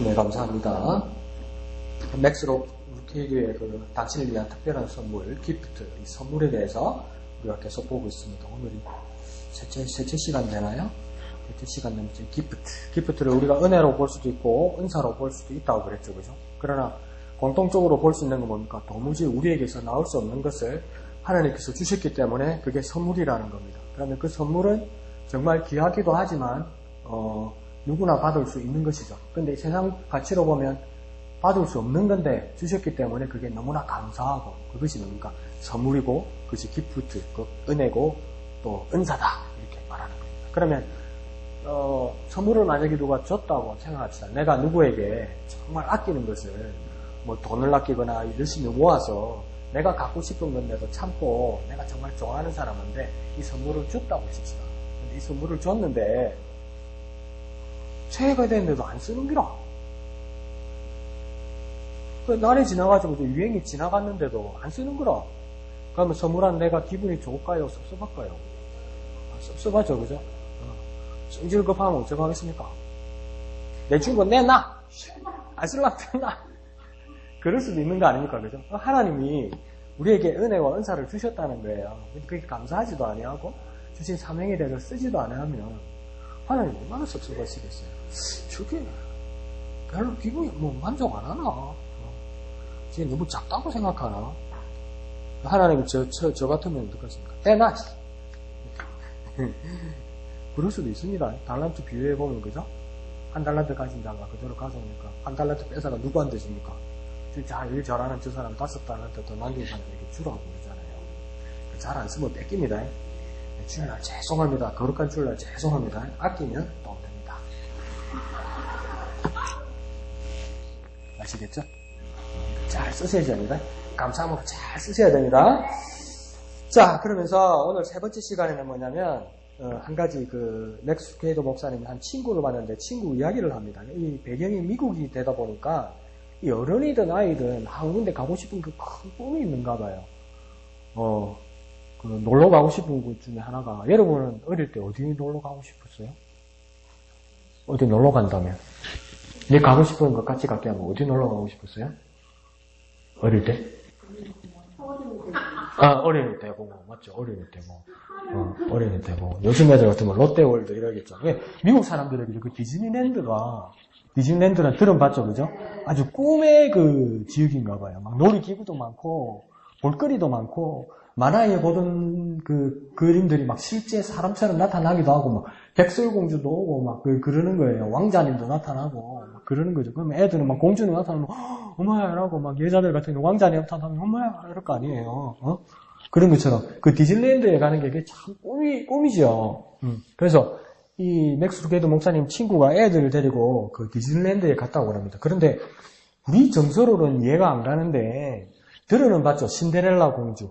네, 감사합니다. 맥스로 루케이드의 당신을 위한 특별한 선물, 기프트, 이 선물에 대해서 우리가 계속 보고 있습니다. 오늘이 셋째 시간 되나요? 셋째 시간 넘지. 기프트를 우리가 은혜로 볼 수도 있고, 은사로 볼 수도 있다고 그랬죠, 그죠? 그러나, 공통적으로 볼 수 있는 건 뭡니까? 도무지 우리에게서 나올 수 없는 것을 하나님께서 주셨기 때문에 그게 선물이라는 겁니다. 그러면 그 선물은 정말 귀하기도 하지만, 누구나 받을 수 있는 것이죠. 근데 세상 가치로 보면 받을 수 없는 건데 주셨기 때문에 그게 너무나 감사하고 그것이 뭡니까? 선물이고 그것이 기프트, 그 은혜고 또 은사다 이렇게 말하는 겁니다. 그러면 선물을 만약에 누가 줬다고 생각합시다. 내가 누구에게 정말 아끼는 것을 뭐 돈을 아끼거나 열심히 모아서 내가 갖고 싶은 건데도 참고 내가 정말 좋아하는 사람인데 이 선물을 줬다고 하십시다. 근데 이 선물을 줬는데 새해가 됐는데도 안 쓰는 기라. 날이 지나가지고 유행이 지나갔는데도 안 쓰는 거라. 그러면 선물한 내가 기분이 좋을까요? 섭섭할까요? 섭섭하죠, 그죠? 성질 급하면 어쩌고 하겠습니까? 내 친구 내놔! 안 쓸라고 나! 그럴 수도 있는 거 아닙니까, 그죠? 하나님이 우리에게 은혜와 은사를 주셨다는 거예요. 그게 감사하지도 아니하고 주신 사명에 대해서 쓰지도 않으면 하나님 얼마나 섭섭하시겠어요? 저게 별로 기분이 만족 안 하나? 이게 너무 작다고 생각하나? 하나님이 저 같으면 어떡하십니까? 대나! 그럴 수도 있습니다. 달란트 비유해보면, 그죠? 한 달란트 가진 자가 그대로 가져오니까, 한 달란트 뺏어가 누구한테 줍니까? 진짜 일 잘하는 저 사람 5달란트 더 남긴 사람에게 주라고 그러잖아요. 잘 안 쓰면 뺏깁니다. 주일날 죄송합니다. 거룩한 주일날 죄송합니다. 아끼면 또 됩니다. 아시겠죠? 잘 쓰셔야 됩니다. 감사함으로 잘 쓰셔야 됩니다. 자, 그러면서 오늘 세 번째 시간에는 뭐냐면 한 가지 맥스 루케이드 목사님이 한 친구를 봤는데 친구 이야기를 합니다. 이 배경이 미국이 되다 보니까 이 어른이든 아이든 한 군데 가고 싶은 그 큰 꿈이 있는가 봐요. 놀러 가고 싶은 곳 중에 하나가, 여러분은 어릴 때 어디 놀러 가고 싶었어요? 어디 놀러 간다면? 내 가고 싶은 것 같이 갈게 하면 어디 놀러 가고 싶었어요? 어릴 때? 어린이 때고, 맞죠? 어린이 때고. 어린이 때고. 요즘 애들 같으면 롯데월드 이러겠죠. 미국 사람들에게 그 디즈니랜드는 들어봤죠, 그죠? 아주 꿈의 지역인가 봐요. 막 놀이기구도 많고, 볼거리도 많고, 만화에 보던 그림들이 막 실제 사람처럼 나타나기도 하고, 막 백설공주도 오고, 막 그러는 거예요. 왕자님도 나타나고, 막 그러는 거죠. 그러면 애들은 막 공주는 나타나면, 어머야, 라고 막 여자들 같은 경우 왕자님 나타나면, 어머야, 이럴 거 아니에요. 그런 것처럼. 디즈니랜드에 가는 게 참 꿈이죠. 그래서, 이 맥스 루케이드 목사님 친구가 애들을 데리고 디즈니랜드에 갔다고 합니다. 그런데, 우리 정서로는 이해가 안 가는데, 들어는 봤죠. 신데렐라 공주.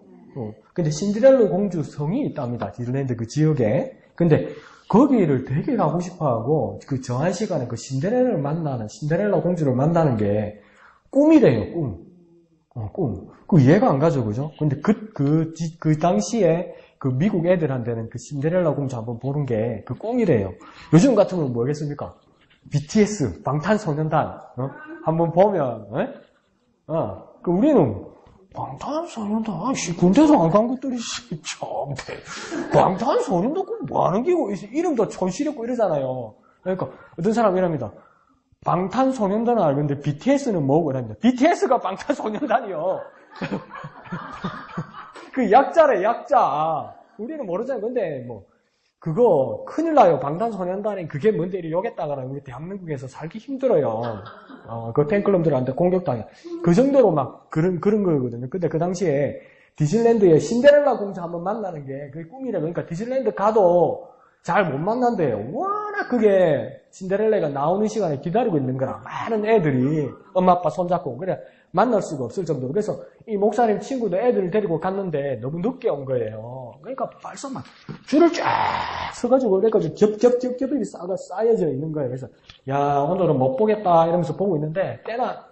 근데 신데렐라 공주 성이 있답니다. 디즈니랜드 그 지역에. 근데 거기를 되게 가고 싶어 하고, 정한 시간에 신데렐라 공주를 만나는 게 꿈이래요, 꿈. 이해가 안 가죠, 그죠? 근데 그 당시에 미국 애들한테는 신데렐라 공주 한번 보는 게 꿈이래요. 요즘 같으면 뭐겠습니까? BTS, 방탄소년단, 한번 보면, 우리는 방탄소년단, 군대도 안 간 것들이, 방탄소년단, 뭐 하는 기고, 이름도 촌스럽고 이러잖아요. 그러니까, 어떤 사람이 이럽니다. 방탄소년단은 알겠는데, BTS는 뭐고 이랍니다. BTS가 방탄소년단이요. 약자래, 약자. 우리는 모르잖아요. 근데, 그거, 큰일 나요. 방탄소년단이 그게 뭔데 이리 욕했다가는 우리 대한민국에서 살기 힘들어요. 그 팬클럽들한테 공격당해. 그 정도로 막 그런 거거든요. 근데 그 당시에 디즈니랜드에 신데렐라 공주 한번 만나는 게 그게 꿈이래. 그러니까 디즈니랜드 가도 잘 못 만난대요. 워낙 그게 신데렐라가 나오는 시간에 기다리고 있는 거라. 많은 애들이 엄마 아빠 손잡고 그래. 만날 수가 없을 정도로. 그래서 이 목사님 친구도 애들을 데리고 갔는데 너무 늦게 온 거예요. 그러니까 벌써 막 줄을 쫙 서가지고 그래가지고 겹겹겹겹이 쌓여져 있는 거예요. 그래서 야, 오늘은 못 보겠다 이러면서 보고 있는데 때나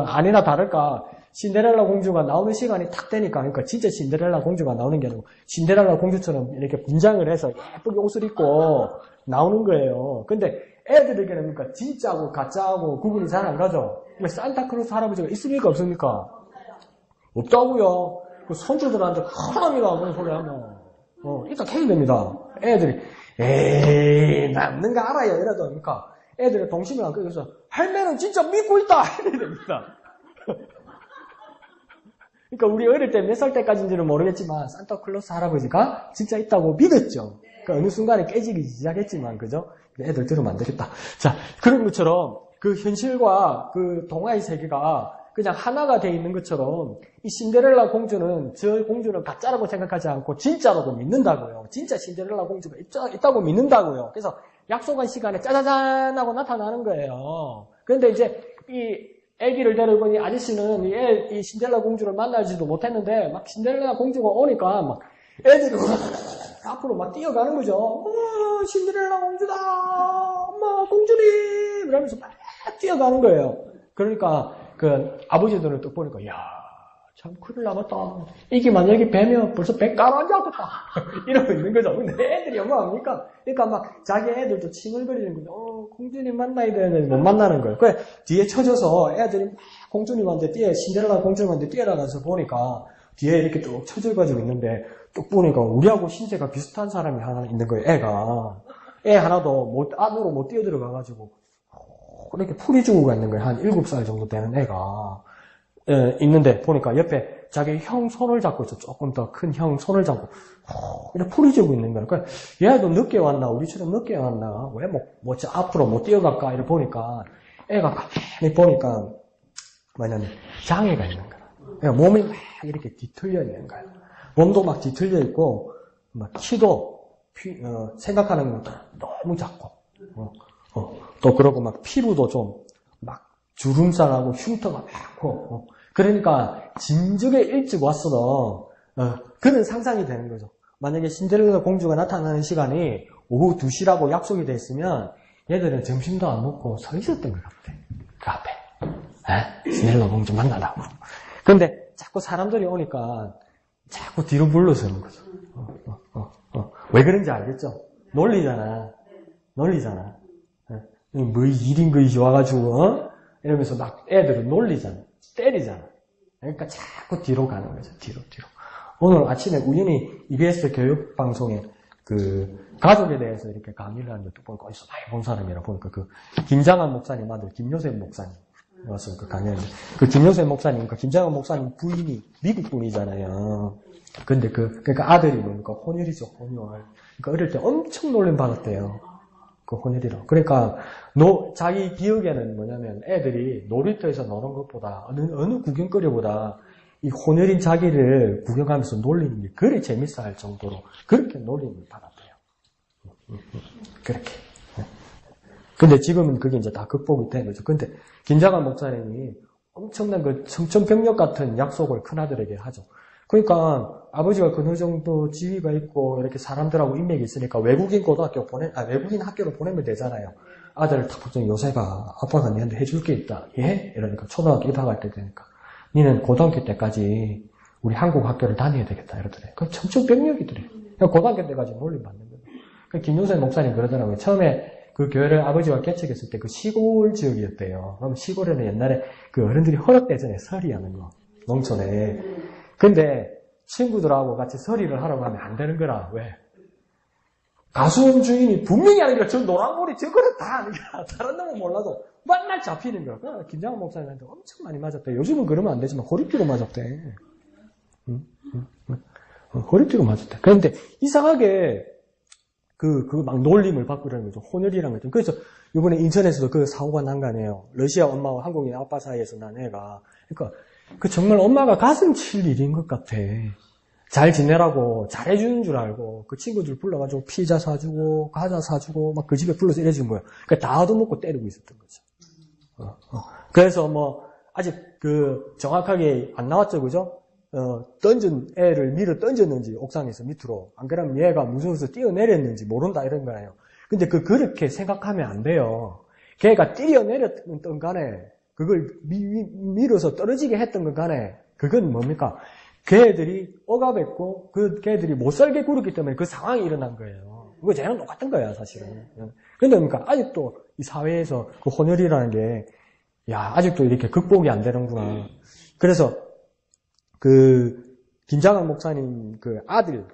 아니나 다를까 신데렐라 공주가 나오는 시간이 탁 되니까, 그러니까 진짜 신데렐라 공주가 나오는 게 아니고 신데렐라 공주처럼 이렇게 분장을 해서 예쁘게 옷을 입고 나오는 거예요. 근데 애들에게는 그러니까 진짜하고 가짜하고 구분이 잘 안 가죠. 산타클로스 할아버지가 있습니까? 없습니까? 없다고요. 그 손주들한테 큰놈이다 그런 소리 하면 이따 캐야 됩니다. 애들이 에이 남는 거 알아요. 이래도 그러니까 애들의 동심을 안 끄면서 할매는 진짜 믿고 있다 이래야 됩니다. 그러니까 우리 어릴 때 몇 살 때까지인지는 모르겠지만 산타클로스 할아버지가 진짜 있다고 믿었죠. 그러니까 어느 순간에 깨지기 시작했지만 그죠? 애들 들으면 안 되겠다. 자, 그런 것처럼 그 현실과 그 동화의 세계가 그냥 하나가 돼 있는 것처럼 이 신데렐라 공주는 저 공주는 가짜라고 생각하지 않고 진짜라고 믿는다고요. 진짜 신데렐라 공주가 있다고 믿는다고요. 그래서 약속한 시간에 짜자잔 하고 나타나는 거예요. 그런데 이제 이 애기를 데리고 이 아저씨는 이 신데렐라 공주를 만나지도 못했는데 막 신데렐라 공주가 오니까 막 애들이 앞으로 막 뛰어가는 거죠. 신데렐라 공주다! 엄마, 공주님! 이러면서 막 뛰어가는 거예요. 그러니까 그 아버지들은 또 보니까 야, 참 큰일 나갔다. 이게 만약에 뵈면 벌써 배 깔아앉았겠다. 이러고 있는 거죠. 근데 애들이 뭐합니까? 그러니까 막 자기 애들도 칭얼거리는 거죠. 공주님 만나야 되는데 못 만나는 거예요. 그래 뒤에 쳐져서 애들이 막 공주님한테 신데렐라 공주님한테 뛰어나가서 보니까 뒤에 이렇게 쭉 쳐져가지고 있는데 쭉 보니까 우리하고 신세가 비슷한 사람이 하나 있는 거예요. 애가. 애 하나도 안으로 못 뛰어들어가가지고 이렇게 풀이 죽어가 있는 거예요. 한 7살 정도 되는 애가 있는데 보니까 옆에 자기 형 손을 잡고 있어. 조금 더 큰 형 손을 잡고 이렇게 풀이 죽고 있는 거예요. 그러니까 얘도 늦게 왔나 우리처럼 늦게 왔나 왜 앞으로 못 뛰어갈까 이렇게 보니까 애가 가만히 보니까 뭐냐면 장애가 있는 거예요. 그러니까 몸이 막 이렇게 뒤틀려 있는 거예요. 몸도 막 뒤틀려 있고 막 키도 생각하는 것도 너무 작고 또 그러고 막 피부도 좀 막 주름살하고 흉터가 많고 그러니까 진즉에 일찍 왔어도 그런 상상이 되는 거죠. 만약에 신데렐라 공주가 나타나는 시간이 오후 2시라고 약속이 돼 있으면 얘들은 점심도 안 먹고 서 있었던 것 같아. 그 앞에 신데렐라 공주 만나려고. 그런데 자꾸 사람들이 오니까 자꾸 뒤로 물러서는 거죠. 왜 그런지 알겠죠? 놀리잖아. 뭐 일인 것이 와가지고 이러면서 막 애들을 놀리잖아. 때리잖아. 그러니까 자꾸 뒤로 가는 거죠. 뒤로. 오늘 아침에 우연히 EBS 교육방송에 그 가족에 대해서 이렇게 강의를 하는데 또 보니까 어디서 많이 본 사람이라 보니까 그 김장한 목사님 아들 김요셉 목사님 와서 그 강의하는데 그 김요셉 목사님, 그러니까 김장한 목사님 부인이 미국 분이잖아요. 근데 그러니까 아들이 뭡니까? 혼혈이죠, 혼혈. 그러니까 어릴 때 엄청 놀림 받았대요. 그 혼혈이로. 그러니까 자기 기억에는 뭐냐면 애들이 놀이터에서 노는 것보다 어느 구경거리보다 이 혼혈인 자기를 구경하면서 놀리는 게 그리 재밌어 할 정도로 그렇게 놀림을 받았대요. 그렇게. 근데 지금은 그게 이제 다 극복이 된 거죠. 근데 김장한 목사님이 엄청난 그 청천벽력 같은 약속을 큰아들에게 하죠. 그러니까 아버지가 어느 정도 지위가 있고 이렇게 사람들하고 인맥이 있으니까 외국인 학교로 보내면 되잖아요. 아들을 탁 붙더니 요새가 아빠가 니한테 해줄 게 있다. 예? 이러니까 초등학교 입학할 때 되니까 니는 고등학교 때까지 우리 한국 학교를 다녀야 되겠다 이러더래. 그 청천벽력이더래. 고등학교 때까지 놀림 받는 거예요. 그 김용선 목사님 그러더라고요. 처음에 그 교회를 아버지가 개척했을 때 그 시골 지역이었대요. 그럼 시골에는 옛날에 그 어른들이 허락대전에 서리하는 거. 농촌에. 근데 친구들하고 같이 서리를 하라고 하면 안 되는 거라. 왜? 가수원 주인이 분명히 아니라 저 노란머리 저거는 다 아는 거야. 다른 놈은 몰라도 맨날 잡히는 거야. 그러니까 김장한 목사님한테 엄청 많이 맞았대. 요즘은 그러면 안 되지만 허리띠로 맞았대. 허리띠로 맞았대. 그런데 이상하게 막 놀림을 받고 그러는 거죠. 혼혈이라는 거죠. 그래서 이번에 인천에서도 그 사고가 난 거 아니에요. 러시아 엄마와 한국인 아빠 사이에서 난 애가. 그러니까 그 정말 엄마가 가슴 칠 일인 것 같아. 잘 지내라고 잘해주는 줄 알고 그 친구들 불러가지고 피자 사주고 과자 사주고 막 그 집에 불러서 이래준 거예요. 그러니까 다 얻어먹고 때리고 있었던 거죠. 그래서 뭐 아직 정확하게 안 나왔죠, 그죠? 던진 애를 밀어 던졌는지 옥상에서 밑으로 안 그러면 얘가 무서워서 뛰어내렸는지 모른다 이런 거예요. 근데 그렇게 생각하면 안 돼요. 걔가 뛰어내렸던 간에 그걸 밀어서 떨어지게 했던 건 간에 그건 뭡니까? 걔들이 억압했고 그 걔들이 못 살게 굴었기 때문에 그 상황이 일어난 거예요. 그거 쟤는 똑같은 거야, 사실은. 근데 그러니까 아직도 이 사회에서 그 혼혈이라는 게, 야, 아직도 이렇게 극복이 안 되는구나. 그래서 김장학 목사님 아들,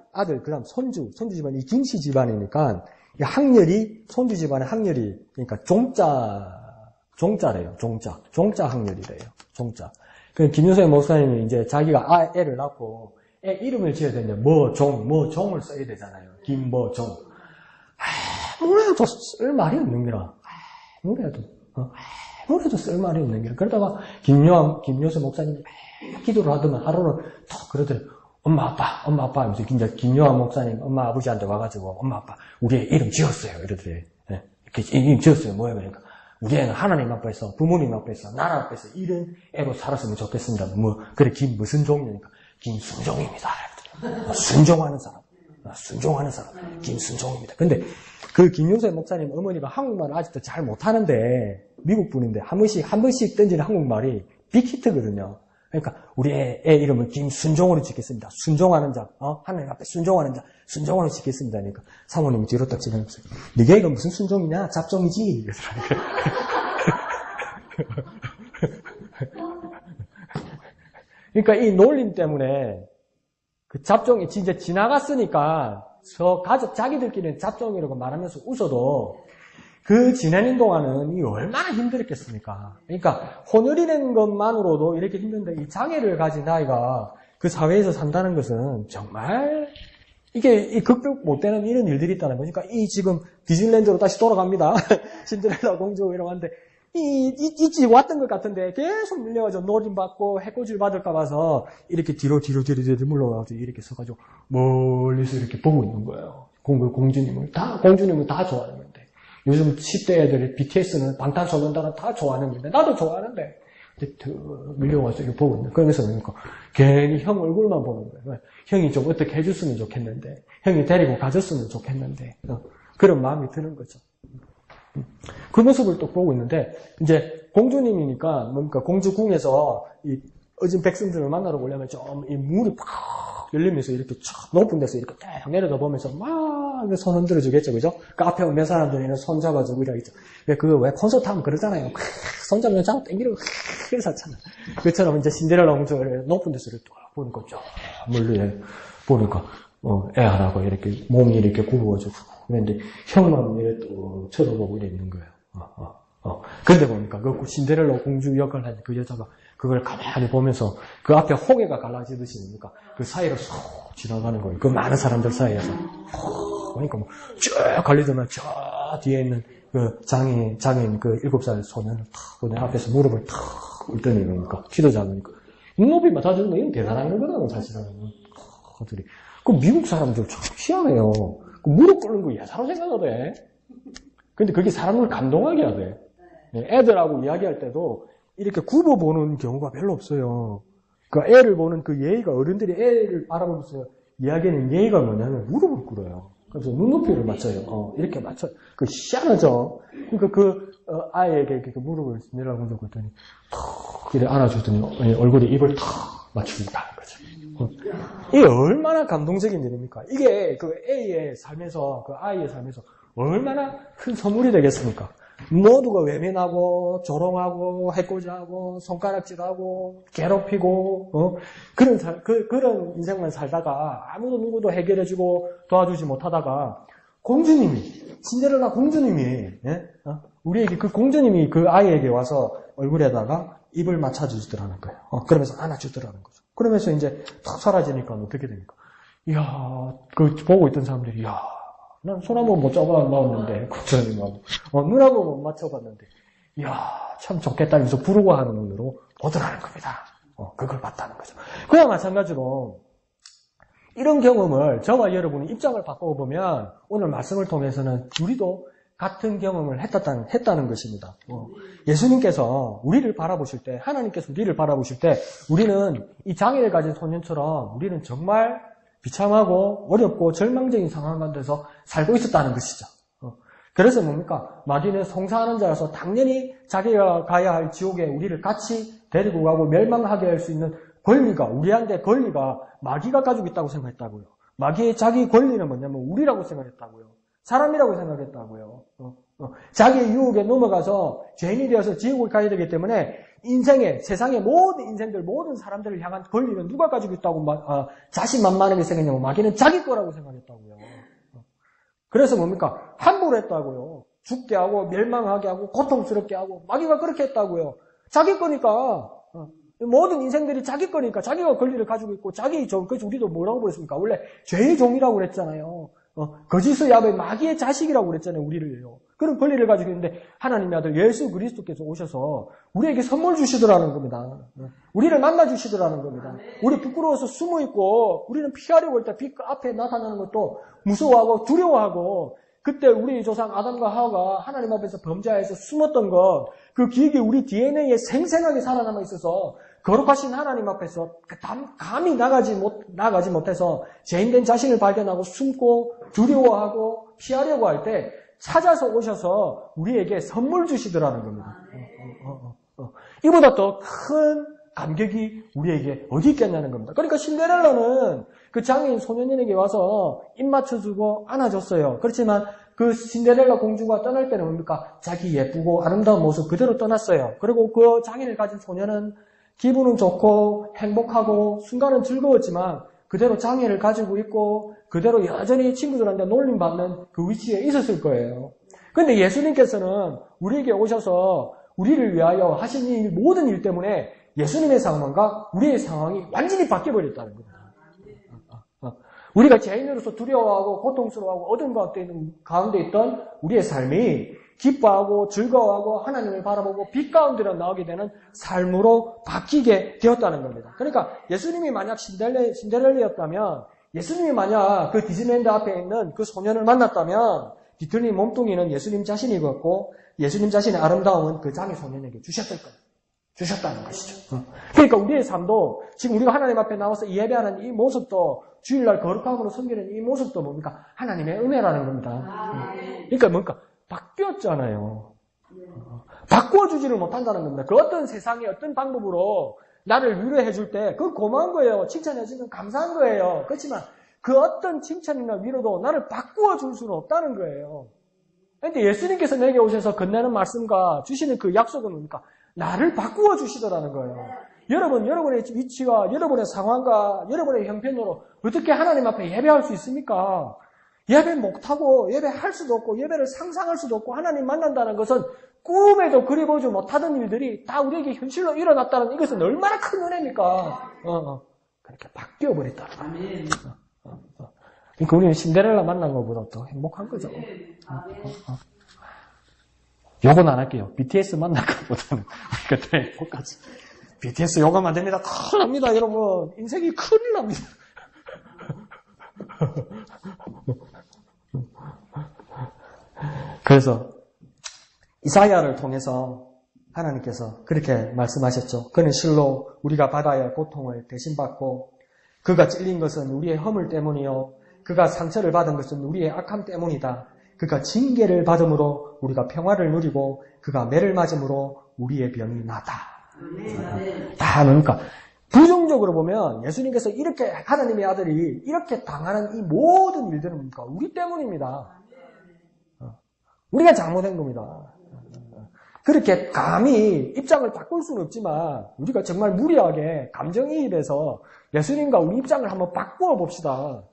그 다음 손주 집안이 이 김씨 집안이니까, 학렬이, 손주 집안의 학렬이, 그러니까 종자래요, 종자 학렬이래요, 종자. 김윤석 목사님이 이제 자기가 애를 낳고, 애 이름을 지어야 되는데, 종을 써야 되잖아요. 김뭐종. 아무래도 쓸 말이 없는 거라. 아무래도 쓸 말이 없는 거라. 그러다가 김요셉 목사님이 기도를 하더만 하루는 더 그러더래요. 엄마 아빠 하면서 이제 김요한 목사님 엄마 아버지한테 와가지고 엄마 아빠 우리 애 이름 지었어요. 이러더래요. 네. 이렇게 이름 지었어요. 뭐야 그러니까. 우리 애는 하나님 앞에서 부모님 앞에서 나라 앞에서 이런 애로 살았으면 좋겠습니다. 그래 무슨 종이니까 김순종입니다. 순종하는 사람 김순종입니다. 근데 그 김용세 목사님 어머니가 한국말을 아직도 잘 못하는데 미국 분인데 한 번씩 던지는 한국말이 빅히트거든요. 그러니까 우리 애 이름은 김순종으로 짓겠습니다. 순종하는 자, 하나님 앞에 순종하는 자, 순종으로 짓겠습니다. 그러니까 사모님이 뒤로 딱 지나면서 네가 이거 무슨 순종이냐? 잡종이지. 그러니까 이 놀림 때문에 그 잡종이 진짜 지나갔으니까 자기들끼리는 잡종이라고 말하면서 웃어도 그 지내는 동안은 이 얼마나 힘들었겠습니까? 그러니까 혼혈이라는 것만으로도 이렇게 힘든데 이 장애를 가진 아이가 그 사회에서 산다는 것은 정말 이게 극복 못 되는 이런 일들이 있다는 거니까 이 지금 디즈니랜드로 다시 돌아갑니다. 신데렐라 공주 이러고 하는데 이 왔던 것 같은데 계속 밀려가지고 노림받고 해코지를 받을까 봐서 이렇게 뒤로 물러가지고 이렇게 서가지고 멀리서 이렇게 보고 있는 거예요. 공주님을 다 좋아하는 건데. 요즘 10대 애들이 BTS는 방탄소년단은 다 좋아하는 건데 나도 좋아하는데 밀려와서 이렇게 보고 있는. 그러면서 그러니까 괜히 형 얼굴만 보는 거예요. 형이 좀 어떻게 해줬으면 좋겠는데 형이 데리고 가줬으면 좋겠는데 그런 마음이 드는 거죠. 그 모습을 또 보고 있는데 이제 공주님이니까 뭔가 공주궁에서 이 어진 백성들을 만나러 오려면 좀 이 물이 팍 열리면서 이렇게 쫙 높은 데서 이렇게 딱 내려다 보면서 막 손 흔들어 주겠죠, 그죠? 그 앞에 몇 사람들이는 손 잡아주고 이러겠죠. 왜 콘서트 하면 그러잖아요. 손 잡으면 잡고 땡기고 그래서 하잖아. 그처럼 이제 신데렐라 공주가 높은 데서 이렇게 보니까 쫙 멀리 보니까 애 하나가 이렇게 몸이 이렇게 굽어가지고 그런데 형만 이렇게 또 쳐다보고 이래 있는 거예요. 근데 보니까 그 신데렐라 공주 역할을 하는 그 여자가 그걸 가만히 보면서 그 앞에 홍해가 갈라지듯이 뭡니까? 그 사이로 쏙 지나가는 거예요. 그 많은 사람들 사이에서. 그러니까 쭉 갈리더만 저 뒤에 있는 그 장인 그 7살 소년을 탁 보내 앞에서 무릎을 탁 꿇더니 그러니까 키도 작으니까 눈높이 맞아주는 이건 대단한 거거든요, 사실은. 그 미국 사람들 참 희한해요. 그 무릎 꿇는 거 예사로 생각을 해. 근데 그게 사람을 감동하게 하대. 애들하고 이야기할 때도 이렇게 굽어보는 경우가 별로 없어요. 그 애를 보는 그 예의가 어른들이 애를 바라보면서 이야기하는 예의가 뭐냐면 무릎을 꿇어요. 그래서 눈높이를 맞춰요. 이렇게 맞춰요. 그 희한하죠? 그러니까 아이에게 그 무릎을 내려가고 그랬더니 탁 이렇게 안아주더니 얼굴에 입을 탁 맞춘다는 거죠. 이게 얼마나 감동적인 일입니까? 이게 그 아이의 삶에서 얼마나 큰 선물이 되겠습니까? 모두가 외면하고 조롱하고 해코지하고 손가락질하고 괴롭히고 그런 인생만 살다가 아무도 누구도 해결해주고 도와주지 못하다가 공주님이 신데렐라 공주님이 우리에게 그 공주님이 그 아이에게 와서 얼굴에다가 입을 맞춰주더라는 거예요. 그러면서 안아주더라는 거죠. 그러면서 이제 탁 사라지니까 어떻게 됩니까? 이야, 그 보고 있던 사람들이 난 손 한 번 못 잡아봤는데, 국장님하고. 눈 한 번 못 맞춰봤는데, 이야, 참 좋겠다 하면서 부르고 하는 눈으로 보더라는 겁니다. 그걸 봤다는 거죠. 그와 마찬가지로, 이런 경험을, 저와 여러분이 입장을 바꿔보면, 오늘 말씀을 통해서는 우리도 같은 경험을 했다는 것입니다. 예수님께서 우리를 바라보실 때, 하나님께서 우리를 바라보실 때, 우리는 이 장애를 가진 소년처럼, 우리는 정말 비참하고 어렵고 절망적인 상황 가운데서 살고 있었다는 것이죠. 그래서 뭡니까? 마귀는 송사하는 자라서 당연히 자기가 가야 할 지옥에 우리를 같이 데리고 가고 멸망하게 할 수 있는 우리한테 권리가 마귀가 가지고 있다고 생각했다고요. 마귀의 자기 권리는 뭐냐면 우리라고 생각했다고요. 사람이라고 생각했다고요. 자기의 유혹에 넘어가서 죄인이 되어서 지옥을 가야 되기 때문에 인생에, 세상의 모든 인생들, 모든 사람들을 향한 권리는 누가 가지고 있다고 자신만만하게 생각했냐고 마귀는 자기 거라고 생각했다고요. 그래서 뭡니까? 함부로 했다고요. 죽게 하고 멸망하게 하고 고통스럽게 하고 마귀가 그렇게 했다고요. 자기 거니까 모든 인생들이 자기 거니까 자기가 권리를 가지고 있고 자기 그래서 우리도 뭐라고 그랬습니까? 원래 죄의 종이라고 그랬잖아요. 거짓의 아버지 마귀의 자식이라고 그랬잖아요. 우리를요. 그런 권리를 가지고 있는데 하나님의 아들 예수 그리스도께서 오셔서 우리에게 선물 주시더라는 겁니다. 우리를 만나 주시더라는 겁니다. 우리 부끄러워서 숨어 있고 우리는 피하려고 할 때 빛 앞에 나타나는 것도 무서워하고 두려워하고 그때 우리 조상 아담과 하와가 하나님 앞에서 범죄해서 숨었던 것 그 기억이 우리 DNA에 생생하게 살아남아 있어서 거룩하신 하나님 앞에서 감히 나가지 못해서 죄인된 자신을 발견하고 숨고 두려워하고 피하려고 할 때 찾아서 오셔서 우리에게 선물 주시더라는 겁니다. 이보다 더 큰 감격이 우리에게 어디 있겠냐는 겁니다. 그러니까 신데렐라는 그 장애인 소년에게 와서 입 맞춰주고 안아줬어요. 그렇지만 그 신데렐라 공주가 떠날 때는 뭡니까? 자기 예쁘고 아름다운 모습 그대로 떠났어요. 그리고 그 장애인을 가진 소년은 기분은 좋고 행복하고 순간은 즐거웠지만 그대로 장애를 가지고 있고 그대로 여전히 친구들한테 놀림받는 그 위치에 있었을 거예요. 그런데 예수님께서는 우리에게 오셔서 우리를 위하여 하신 이 모든 일 때문에 예수님의 상황과 우리의 상황이 완전히 바뀌어버렸다는 겁니다. 우리가 죄인으로서 두려워하고 고통스러워하고 어둠 가운데 있던 우리의 삶이 기뻐하고 즐거워하고 하나님을 바라보고 빛 가운데로 나오게 되는 삶으로 바뀌게 되었다는 겁니다. 그러니까 예수님이 만약 신데렐라였다면 예수님이 만약 그 디즈니랜드 앞에 있는 그 소년을 만났다면 뒤틀린 몸뚱이는 예수님 자신이었고 예수님 자신의 아름다움은 그 장애 소년에게 주셨다는 것이죠. 그러니까 우리의 삶도 지금 우리가 하나님 앞에 나와서 예배하는 이 모습도 주일날 거룩함으로 섬기는 이 모습도 뭡니까? 하나님의 은혜라는 겁니다. 그러니까 뭡니까? 바뀌었잖아요. 바꿔주지를 못한다는 겁니다. 그 어떤 세상의 어떤 방법으로 나를 위로해 줄 때 그건 고마운 거예요. 칭찬해 주면 감사한 거예요. 그렇지만 그 어떤 칭찬이나 위로도 나를 바꾸어 줄 수는 없다는 거예요. 그런데 예수님께서 내게 오셔서 건네는 말씀과 주시는 그 약속은 뭡니까? 나를 바꾸어 주시더라는 거예요. 여러분, 여러분의 위치와 여러분의 상황과 여러분의 형편으로 어떻게 하나님 앞에 예배할 수 있습니까? 예배 못하고 예배할 수도 없고 예배를 상상할 수도 없고 하나님 만난다는 것은 꿈에도 그려보지 못하던 일들이 다 우리에게 현실로 일어났다는 이것은 얼마나 큰 은혜입니까? 그렇게 바뀌어버렸다는 거예요. 그러니까 우리는 신데렐라 만난 것보다 더 행복한 거죠. 욕은 안 할게요. BTS 만난 것보다는 우리가 더 행복하지. BTS 욕하면 안 됩니다. 큰일 납니다, 여러분. 인생이 큰일 납니다. 그래서 이사야를 통해서 하나님께서 그렇게 말씀하셨죠. 그는 실로 우리가 받아야 할 고통을 대신 받고 그가 찔린 것은 우리의 허물 때문이요 그가 상처를 받은 것은 우리의 악함 때문이다. 그가 징계를 받음으로 우리가 평화를 누리고 그가 매를 맞음으로 우리의 병이 나다. 다 그러니까 부정적으로 보면 예수님께서 이렇게 하나님의 아들이 이렇게 당하는 이 모든 일들은 뭡니까? 우리 때문입니다. 우리가 잘못한 겁니다. 그렇게 감히 입장을 바꿀 수는 없지만 우리가 정말 무리하게 감정이입해서 예수님과 우리 입장을 한번 바꾸어 봅시다.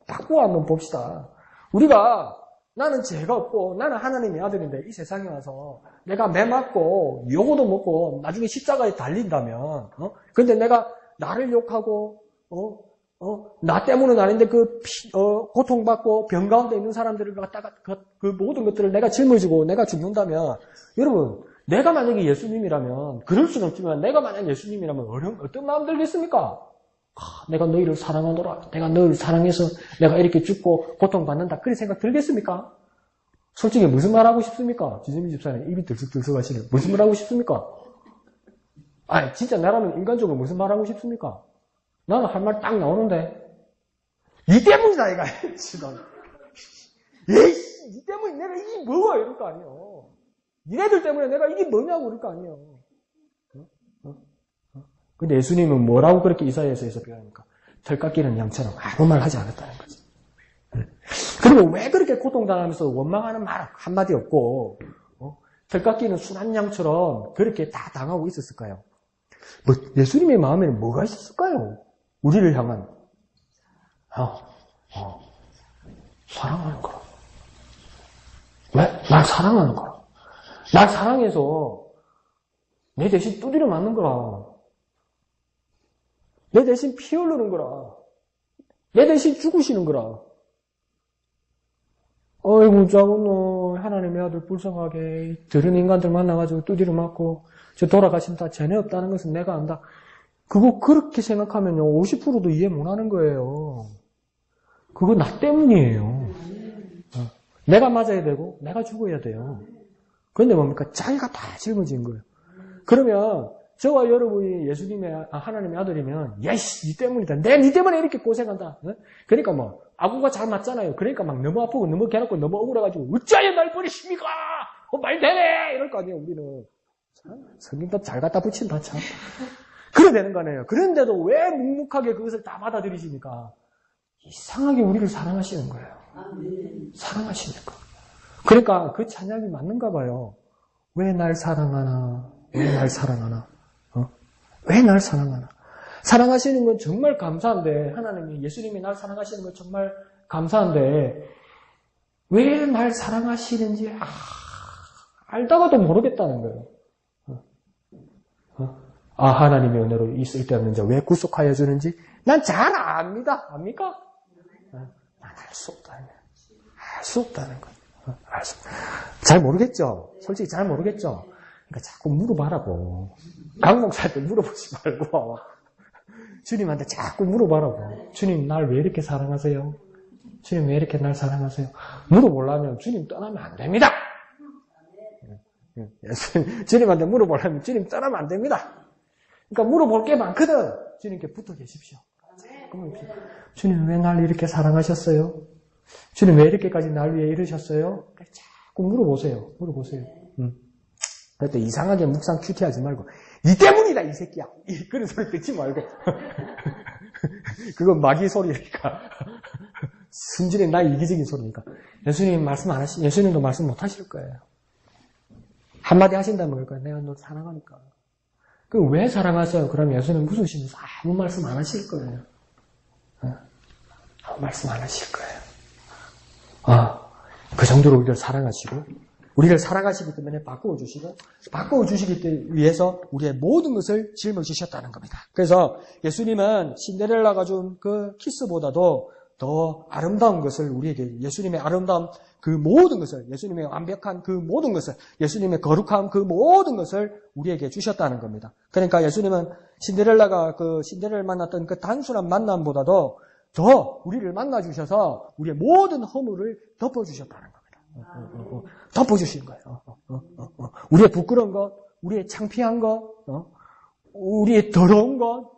바꾸어 한번 봅시다. 우리가 나는 죄가 없고 나는 하나님의 아들인데 이 세상에 와서 내가 매 맞고 욕도 먹고 나중에 십자가에 달린다면 근데 내가 나를 욕하고 나 때문은 아닌데 고통받고 병 가운데 있는 사람들을 갖다가 그 모든 것들을 내가 짊어지고 내가 죽는다면 여러분 내가 만약에 예수님이라면 그럴 수는 없지만 내가 만약 예수님이라면 어떤 마음 들겠습니까? 내가 너희를 사랑하노라. 내가 너희를 사랑해서 내가 이렇게 죽고 고통받는다. 그런 생각 들겠습니까? 솔직히 무슨 말 하고 싶습니까? 지재민 집사님 입이 들썩들썩 하시네. 무슨 말 하고 싶습니까? 아니 진짜 나라면 인간적으로 무슨 말 하고 싶습니까? 나는 할 말 딱 나오는데 이 때문이다 이가 지금 에이씨 이 때문에 내가 이게 뭐야 이럴 거 아니에요. 니네들 때문에 내가 이게 뭐냐고 그럴 거 아니에요. 근데 예수님은 뭐라고 그렇게 이사야서에서 표현합니까? 털 깎이는 양처럼 아무 말 하지 않았다는 거죠. 그리고 왜 그렇게 고통당하면서 원망하는 말 한마디 없고 털깎이는 순한 양처럼 그렇게 다 당하고 있었을까요? 뭐 예수님의 마음에는 뭐가 있었을까요? 우리를 향한 사랑하는 거라. 왜? 날 사랑하는 거라. 날 사랑해서 내 대신 두드려 맞는 거라. 내 대신 피 흘리는 거라. 내 대신 죽으시는 거라. 어이구, 자고 하나님의 아들 불쌍하게 저런 인간들 만나가지고 두드려 맞고 저 돌아가신다. 쟤네 없다는 것은 내가 안다. 그거 그렇게 생각하면요 50%도 이해 못하는 거예요. 그거 나 때문이에요. 내가 맞아야 되고 내가 죽어야 돼요. 그런데 뭡니까? 자기가 다 짊어진 거예요. 그러면 저와 여러분이 예수님의 하나님의 아들이면 야이씨 니 때문이다. 내 니 때문에 이렇게 고생한다. 그러니까 뭐 아구가 잘 맞잖아요. 그러니까 막 너무 아프고 너무 괴롭고 너무 억울해가지고 어찌하여 날 버리십니까? 말 되네 이럴 거 아니에요. 우리는 성경도 잘 갖다 붙인다 참. 그래 되는 거 아니에요. 그런데도 왜 묵묵하게 그것을 다 받아들이십니까? 이상하게 우리를 사랑하시는 거예요. 사랑하시니까. 그러니까 그 찬양이 맞는가 봐요. 왜 날 사랑하나? 왜 날 사랑하나? 왜 날 사랑하나? 사랑하시는 건 정말 감사한데 하나님이 예수님이 날 사랑하시는 건 정말 감사한데 왜 날 사랑하시는지 알다가도 모르겠다는 거예요. 하나님의 은혜로 있을 때 없는 자 왜 구속하여 주는지 난 잘 압니다. 압니까? 난 알 수 없다. 알 수 없다는 거예요. 잘 모르겠죠? 솔직히 잘 모르겠죠? 그러니까 자꾸 물어봐라고. 강목사한테 물어보지 말고 주님한테 자꾸 물어봐라고. 주님 날 왜 이렇게 사랑하세요? 주님 왜 이렇게 날 사랑하세요? 물어보려면 주님 떠나면 안 됩니다. 주님한테 물어보려면 주님 떠나면 안 됩니다. 그러니까 물어볼 게 많거든. 주님께 붙어 계십시오. 주님 왜 날 이렇게 사랑하셨어요? 주님 왜 이렇게까지 날 위해 이러셨어요? 자꾸 물어보세요. 물어보세요. 그때 이상하게 묵상 큐티하지 말고 니 때문이다 이 새끼야. 그런 소리 듣지 말고 그건 마귀 소리니까 순진의 나의 이기적인 소리니까 예수님 말씀 안 하시 예수님도 말씀 못 하실 거예요. 한마디 하신다면 그럴 거예요. 내가 너 사랑하니까. 그 왜 사랑하세요? 그러면 예수님 무서우시면서 아무 말씀 안 하실 거예요. 아무 말씀 안 하실 거예요. 그 정도로 우리를 사랑하시고 우리를 사랑하시기 때문에 바꿔주시기 위해서 우리의 모든 것을 짊어지셨다는 겁니다. 그래서 예수님은 신데렐라가 준 그 키스보다도 더 아름다운 것을 우리에게 예수님의 아름다운 그 모든 것을 예수님의 완벽한 그 모든 것을 예수님의 거룩한 그 모든 것을 우리에게 주셨다는 겁니다. 그러니까 예수님은 신데렐라를 만났던 그 단순한 만남보다도 더 우리를 만나주셔서 우리의 모든 허물을 덮어주셨다는 겁니다. 덮어주신 거예요. 우리의 부끄러운 것, 우리의 창피한 것, 우리의 더러운 것,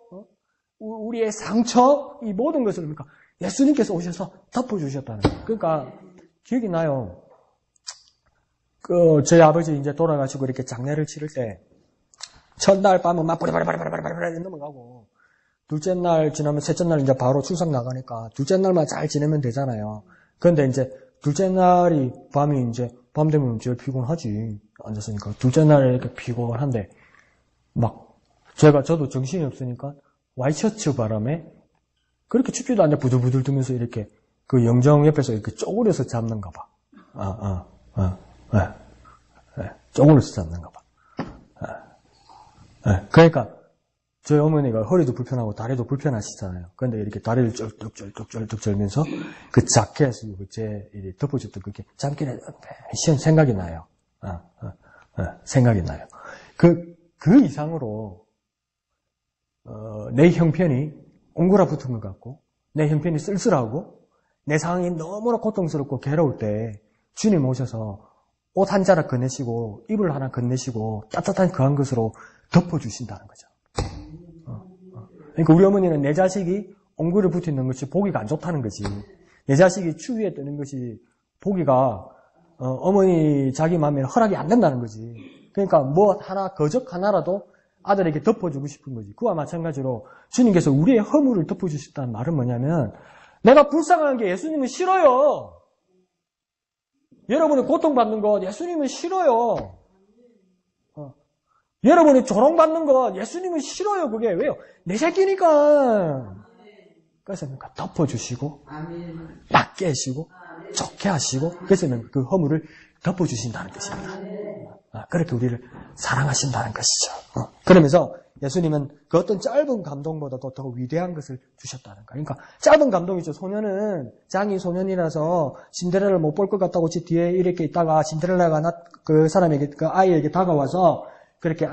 우리의 상처, 이 모든 것을 그러니까 예수님께서 오셔서 덮어주셨다는 거예요. 그러니까 기억이 나요. 저희 아버지 이제 돌아가시고 이렇게 장례를 치를 때 첫날 밤은 막 바리바리바리바리바리 넘어가고 둘째 날 지나면 셋째 날 이제 바로 출석 나가니까 둘째 날만 잘 지내면 되잖아요. 그런데 이제 둘째 날이 밤이 이제 밤 되면 제일 피곤하지 앉았으니까 둘째 날에 이렇게 피곤한데 막 저도 정신이 없으니까 와이셔츠 바람에 그렇게 춥지도 않냐 부들부들 뜨면서 이렇게 그 영정 옆에서 이렇게 쪼그려서 잡는가 봐. 쪼그려서 잡는가 봐. 그러니까 저희 어머니가 허리도 불편하고 다리도 불편하시잖아요. 그런데 이렇게 다리를 쩔뚝쩔뚝 절면서 그 자켓을 제 덮어줬던 그게 잠깐에 생각이 나요. 생각이 나요. 그 이상으로 내 형편이 옹골아 붙은 것 같고 내 형편이 쓸쓸하고 내 상황이 너무나 고통스럽고 괴로울 때 주님 오셔서 옷 한 자락 건네시고 이불 하나 건네시고 따뜻한 그한 것으로 덮어주신다는 거죠. 그러니까 우리 어머니는 내 자식이 옹골에 붙어있는 것이 보기가 안 좋다는 거지. 내 자식이 추위에 뜨는 것이 보기가 어머니 자기 마음에 허락이 안 된다는 거지. 그러니까 뭐 하나 거적 하나라도 아들에게 덮어주고 싶은 거지. 그와 마찬가지로 주님께서 우리의 허물을 덮어주셨다는 말은 뭐냐면 내가 불쌍한 게 예수님은 싫어요. 여러분이 고통받는 것 예수님은 싫어요. 여러분이 조롱받는 것 예수님은 싫어요. 그게 왜요? 내 새끼니까. 그래서 덮어주시고 낫게 하시고 좋게 하시고 그래서 그 허물을 덮어주신다는 것입니다. 그렇게 우리를 사랑하신다는 것이죠. 그러면서 예수님은 그 어떤 짧은 감동보다도 더 위대한 것을 주셨다는 거예요. 그러니까 짧은 감동이죠. 소년은 장이 소년이라서 신데렐라를 못 볼 것 같다고 지 뒤에 이렇게 있다가 신데렐라가 그 사람에게 그 아이에게 다가와서 이렇게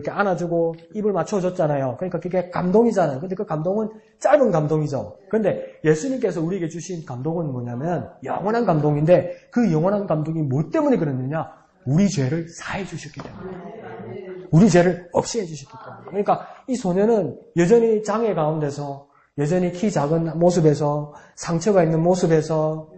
안아주고 입을 맞춰줬잖아요. 그러니까 그게 감동이잖아요. 근데 그 감동은 짧은 감동이죠. 근데 예수님께서 우리에게 주신 감동은 뭐냐면 영원한 감동인데 그 영원한 감동이 뭐 때문에 그랬느냐? 우리 죄를 사해 주셨기 때문에. 우리 죄를 없애해 주셨기 때문에. 그러니까 이 소년은 여전히 장애 가운데서 여전히 키 작은 모습에서 상처가 있는 모습에서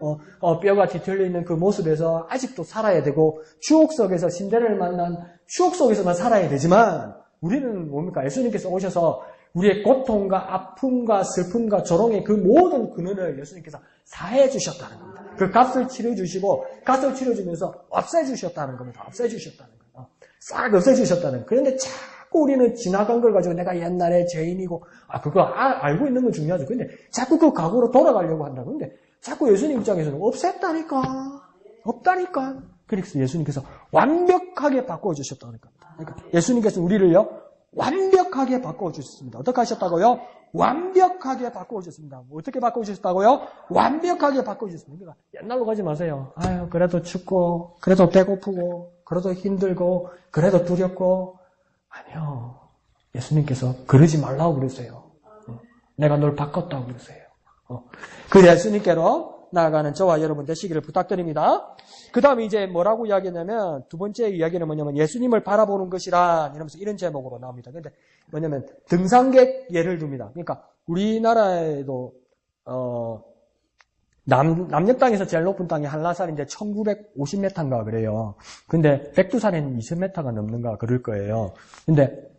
뼈가 뒤틀려 있는 그 모습에서 아직도 살아야 되고 추억 속에서 신데렐라를 만난 추억 속에서만 살아야 되지만 우리는 뭡니까? 예수님께서 오셔서 우리의 고통과 아픔과 슬픔과 조롱의 그 모든 근원을 예수님께서 사해 주셨다는 겁니다. 그 값을 치러주시고 값을 치러주면서 없애주셨다는 겁니다. 없애주셨다는 거예요. 싹 없애주셨다는 거예요. 그런데 자꾸 우리는 지나간 걸 가지고 내가 옛날에 죄인이고 그거 알고 있는 건 중요하죠. 근데 자꾸 그 과거로 돌아가려고 한다고. 근데 자꾸 예수님 입장에서는 없앴다니까. 없다니까. 그래서 예수님께서 완벽하게 바꿔주셨다는 겁니다. 그러니까 예수님께서 우리를요 완벽하게 바꿔주셨습니다. 어떻게 하셨다고요? 완벽하게 바꿔주셨습니다. 어떻게 바꿔주셨다고요? 완벽하게 바꿔주셨습니다. 그러니까 옛날로 가지 마세요. 아유 그래도 춥고 그래도 배고프고 그래도 힘들고 그래도 두렵고 아니요. 예수님께서 그러지 말라고 그러세요. 내가 널 바꿨다고 그러세요. 그 예수님께로 나아가는 저와 여러분 되시기를 부탁드립니다. 그 다음에 이제 뭐라고 이야기하냐면 두 번째 이야기는 뭐냐면 예수님을 바라보는 것이란 이러면서 이런 제목으로 나옵니다. 근데 뭐냐면 등산객 예를 듭니다. 그러니까 우리나라에도 남녘 땅에서 제일 높은 땅이 한라산인데 1950m인가 그래요. 근데 백두산에는 20m가 넘는가 그럴 거예요. 근데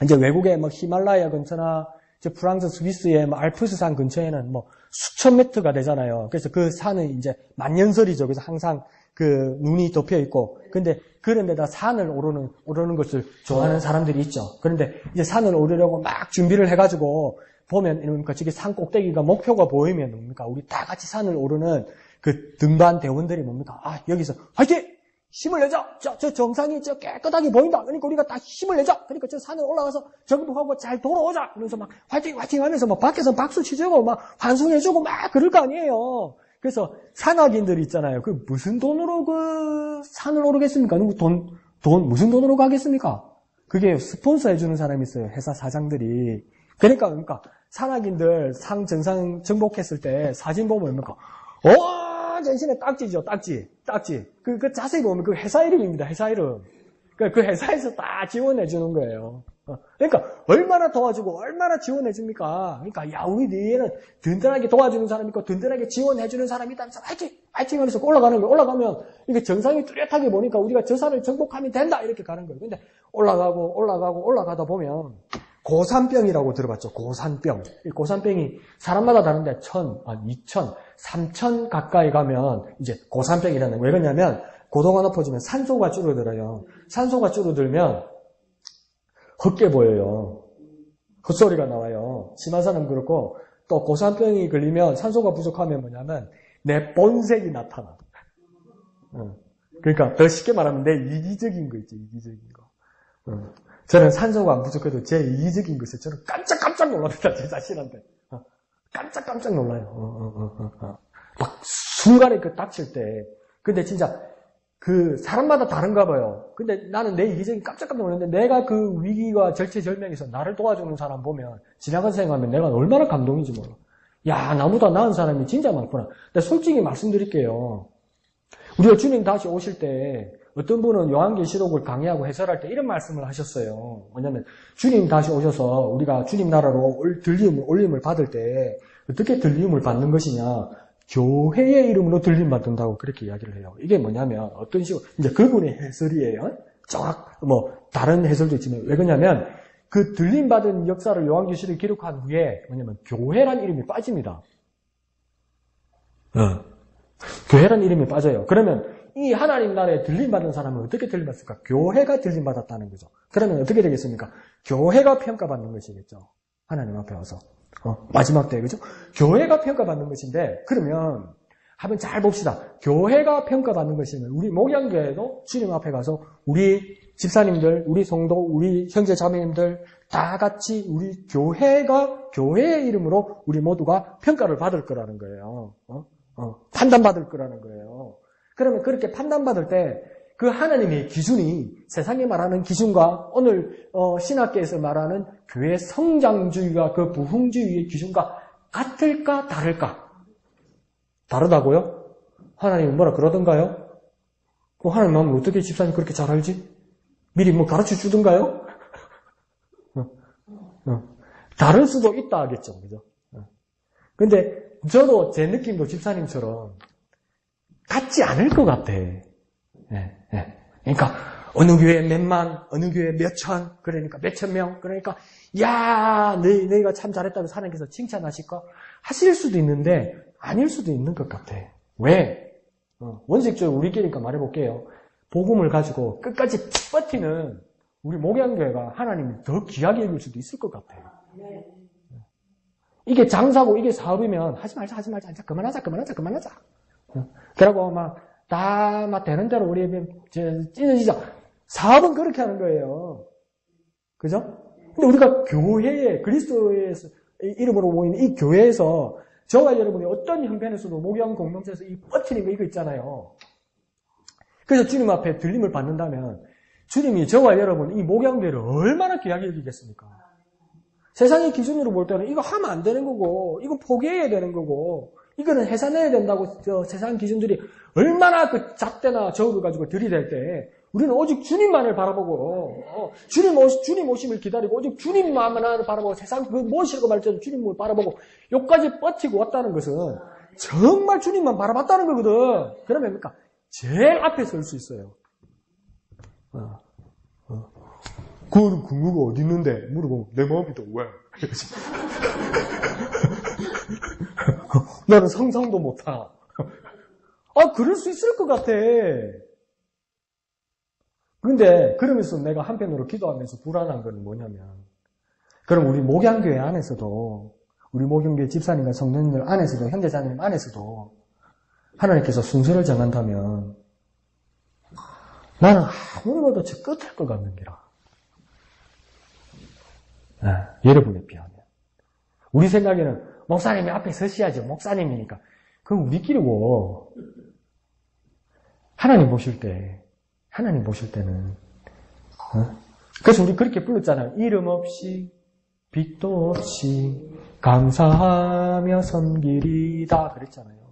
이제 외국의 뭐 히말라야 근처나 프랑스, 스위스의 알프스산 근처에는 뭐 수천 미터가 되잖아요. 그래서 그 산은 이제 만년설이죠. 그래서 항상 그 눈이 덮여 있고, 근데 그런 데다 산을 오르는 것을 좋아하는 사람들이 있죠. 그런데 이제 산을 오르려고 막 준비를 해가지고 보면, 그러니까 저기 산 꼭대기가 목표가 보이면 뭡니까? 우리 다 같이 산을 오르는 그 등반 대원들이 뭡니까? 여기서 화이팅! 힘을 내자! 저 정상이 저 깨끗하게 보인다! 그러니까 우리가 다 힘을 내자! 그러니까 저 산에 올라가서 정복하고 잘 돌아오자! 그러면서 막 화이팅! 화이팅! 하면서 막 밖에서 박수 치주고 막 환송해주고 막 그럴 거 아니에요. 그래서 산악인들이 있잖아요. 그 무슨 돈으로 그 산을 오르겠습니까? 무슨 돈으로 가겠습니까? 그게 스폰서 해주는 사람이 있어요. 회사 사장들이. 그러니까 산악인들 정상 정복했을 때 사진 보면 뭡니까? 전신에 딱지죠, 딱지. 그 자세히 보면 그 회사 이름입니다, 회사 이름. 그 회사에서 다 지원해주는 거예요. 그러니까, 얼마나 도와주고, 얼마나 지원해줍니까? 그러니까, 우리 뒤에는 든든하게 도와주는 사람이 있고, 든든하게 지원해주는 사람이 있다면서, 화이팅 하면서 올라가는 거예요. 올라가면, 이게 정상이 뚜렷하게 보니까 우리가 저 산을 정복하면 된다! 이렇게 가는 거예요. 근데, 올라가다 보면, 고산병이라고 들어봤죠? 고산병. 이 고산병이 사람마다 다른데 1000, 2000, 3000 가까이 가면 이제 고산병이라는 거예요. 왜 그러냐면 고도가 높아지면 산소가 줄어들어요. 산소가 줄어들면 헛게 보여요. 헛소리가 나와요. 심한 사람은 그렇고 또 고산병이 걸리면 산소가 부족하면 뭐냐면 내 본색이 나타나. 그러니까 더 쉽게 말하면 내 이기적인 거 있죠. 이기적인 거. 저는 산소가 안 부족해도 제 이기적인 것에 저는 깜짝 놀랍니다. 제 자신한테. 깜짝 놀라요. 막 순간에 그 닥칠 때. 근데 진짜 그 사람마다 다른가 봐요. 근데 나는 내 이기적인 깜짝 놀랐는데 내가 그 위기가 절체절명에서 나를 도와주는 사람 보면 지나가서 생각하면 내가 얼마나 감동인지 몰라. 야, 나보다 나은 사람이 진짜 많구나. 근데 솔직히 말씀드릴게요. 우리가 주님 다시 오실 때 어떤 분은 요한계시록을 강의하고 해설할 때 이런 말씀을 하셨어요. 뭐냐면 주님 다시 오셔서 우리가 주님 나라로 올림을 받을 때 어떻게 들림을 받는 것이냐. 교회의 이름으로 들림 받는다고 그렇게 이야기를 해요. 이게 뭐냐면 어떤 식으로 이제 그분의 해설이에요. 다른 해설도 있지만 왜 그러냐면 그 들림 받은 역사를 요한계시록에 기록한 후에 뭐냐면 교회란 이름이 빠집니다. 교회라는 이름이 빠져요. 그러면 이 하나님 나라에 들림받은 사람은 어떻게 들림받습니까? 교회가 들림받았다는 거죠. 그러면 어떻게 되겠습니까? 교회가 평가받는 것이겠죠. 하나님 앞에 와서. 마지막 때, 그죠? 교회가 평가받는 것인데, 그러면 한번 잘 봅시다. 교회가 평가받는 것이면 우리 목양교회도 주님 앞에 가서 우리 집사님들, 우리 성도, 우리 형제 자매님들 다 같이 우리 교회가 교회의 이름으로 우리 모두가 평가를 받을 거라는 거예요. 판단받을 거라는 거예요. 그러면 그렇게 판단받을 때 그 하나님의 기준이 세상이 말하는 기준과 오늘 신학계에서 말하는 교회 성장주의와 그 부흥주의의 기준과 같을까 다를까? 다르다고요? 하나님은 뭐라 그러던가요? 그 하나님 마음을 어떻게 집사님 그렇게 잘 알지? 미리 뭐 가르쳐 주던가요? 다를 수도 있다 하겠죠. 그죠? 근데 저도 제 느낌도 집사님처럼 같지 않을 것 같아. 그러니까 어느 교회 몇만, 어느 교회 몇천, 그러니까 몇천 명, 그러니까 야, 너희가 참 잘했다고 하나님께서 칭찬하실까? 하실 수도 있는데 아닐 수도 있는 것 같아. 왜? 원칙적으로 우리끼리니까 말해볼게요. 복음을 가지고 끝까지 버티는 우리 목양교회가 하나님이 더 귀하게 여길 수도 있을 것 같아요. 이게 장사고 이게 사업이면 하지 말자. 그만하자. 그러고 막 되는 대로 우리 찢어지자. 사업은 그렇게 하는 거예요. 그죠? 근데 우리가 교회에 그리스도의 이름으로 모이는 이 교회에서 저와 여러분이 어떤 형편에서도 목양 공동체에서 이 버티는 거 이거 있잖아요. 그래서 주님 앞에 들림을 받는다면 주님이 저와 여러분 이 목양교회를 얼마나 귀하게 여기겠습니까? 세상의 기준으로 볼 때는 이거 하면 안 되는 거고 이거 포기해야 되는 거고 이거는 해산해야 된다고 세상 기준들이 얼마나 그 잣대나 저울을 가지고 들이댈 때 우리는 오직 주님만을 바라보고 주님 오심을 기다리고 오직 주님만을 바라보고 세상 그 무엇이라고 말할지라도 주님을 바라보고 여기까지 버티고 왔다는 것은 정말 주님만 바라봤다는 거거든. 그러면 뭡니까? 제일 앞에 설 수 있어요. 그 근거가 어디 있는데? 물어보면 내 마음이 더 왜? 나는 상상도 못하. 그럴 수 있을 것 같아. 근데 그러면서 내가 한편으로 기도하면서 불안한 건 뭐냐면 그럼 우리 목양교회 안에서도 우리 목양교회 집사님과 성도님들 안에서도 형제자매님 안에서도 하나님께서 순서를 정한다면 나는 아무리 봐도 저 끝일 것 같는 기라. 여러분에 비하면. 우리 생각에는 목사님이 앞에 서셔야죠. 목사님이니까. 그건 우리끼리고 하나님 보실 때는 그래서 우리 그렇게 불렀잖아요. 이름 없이 빛도 없이 감사하며 섬기리다 그랬잖아요.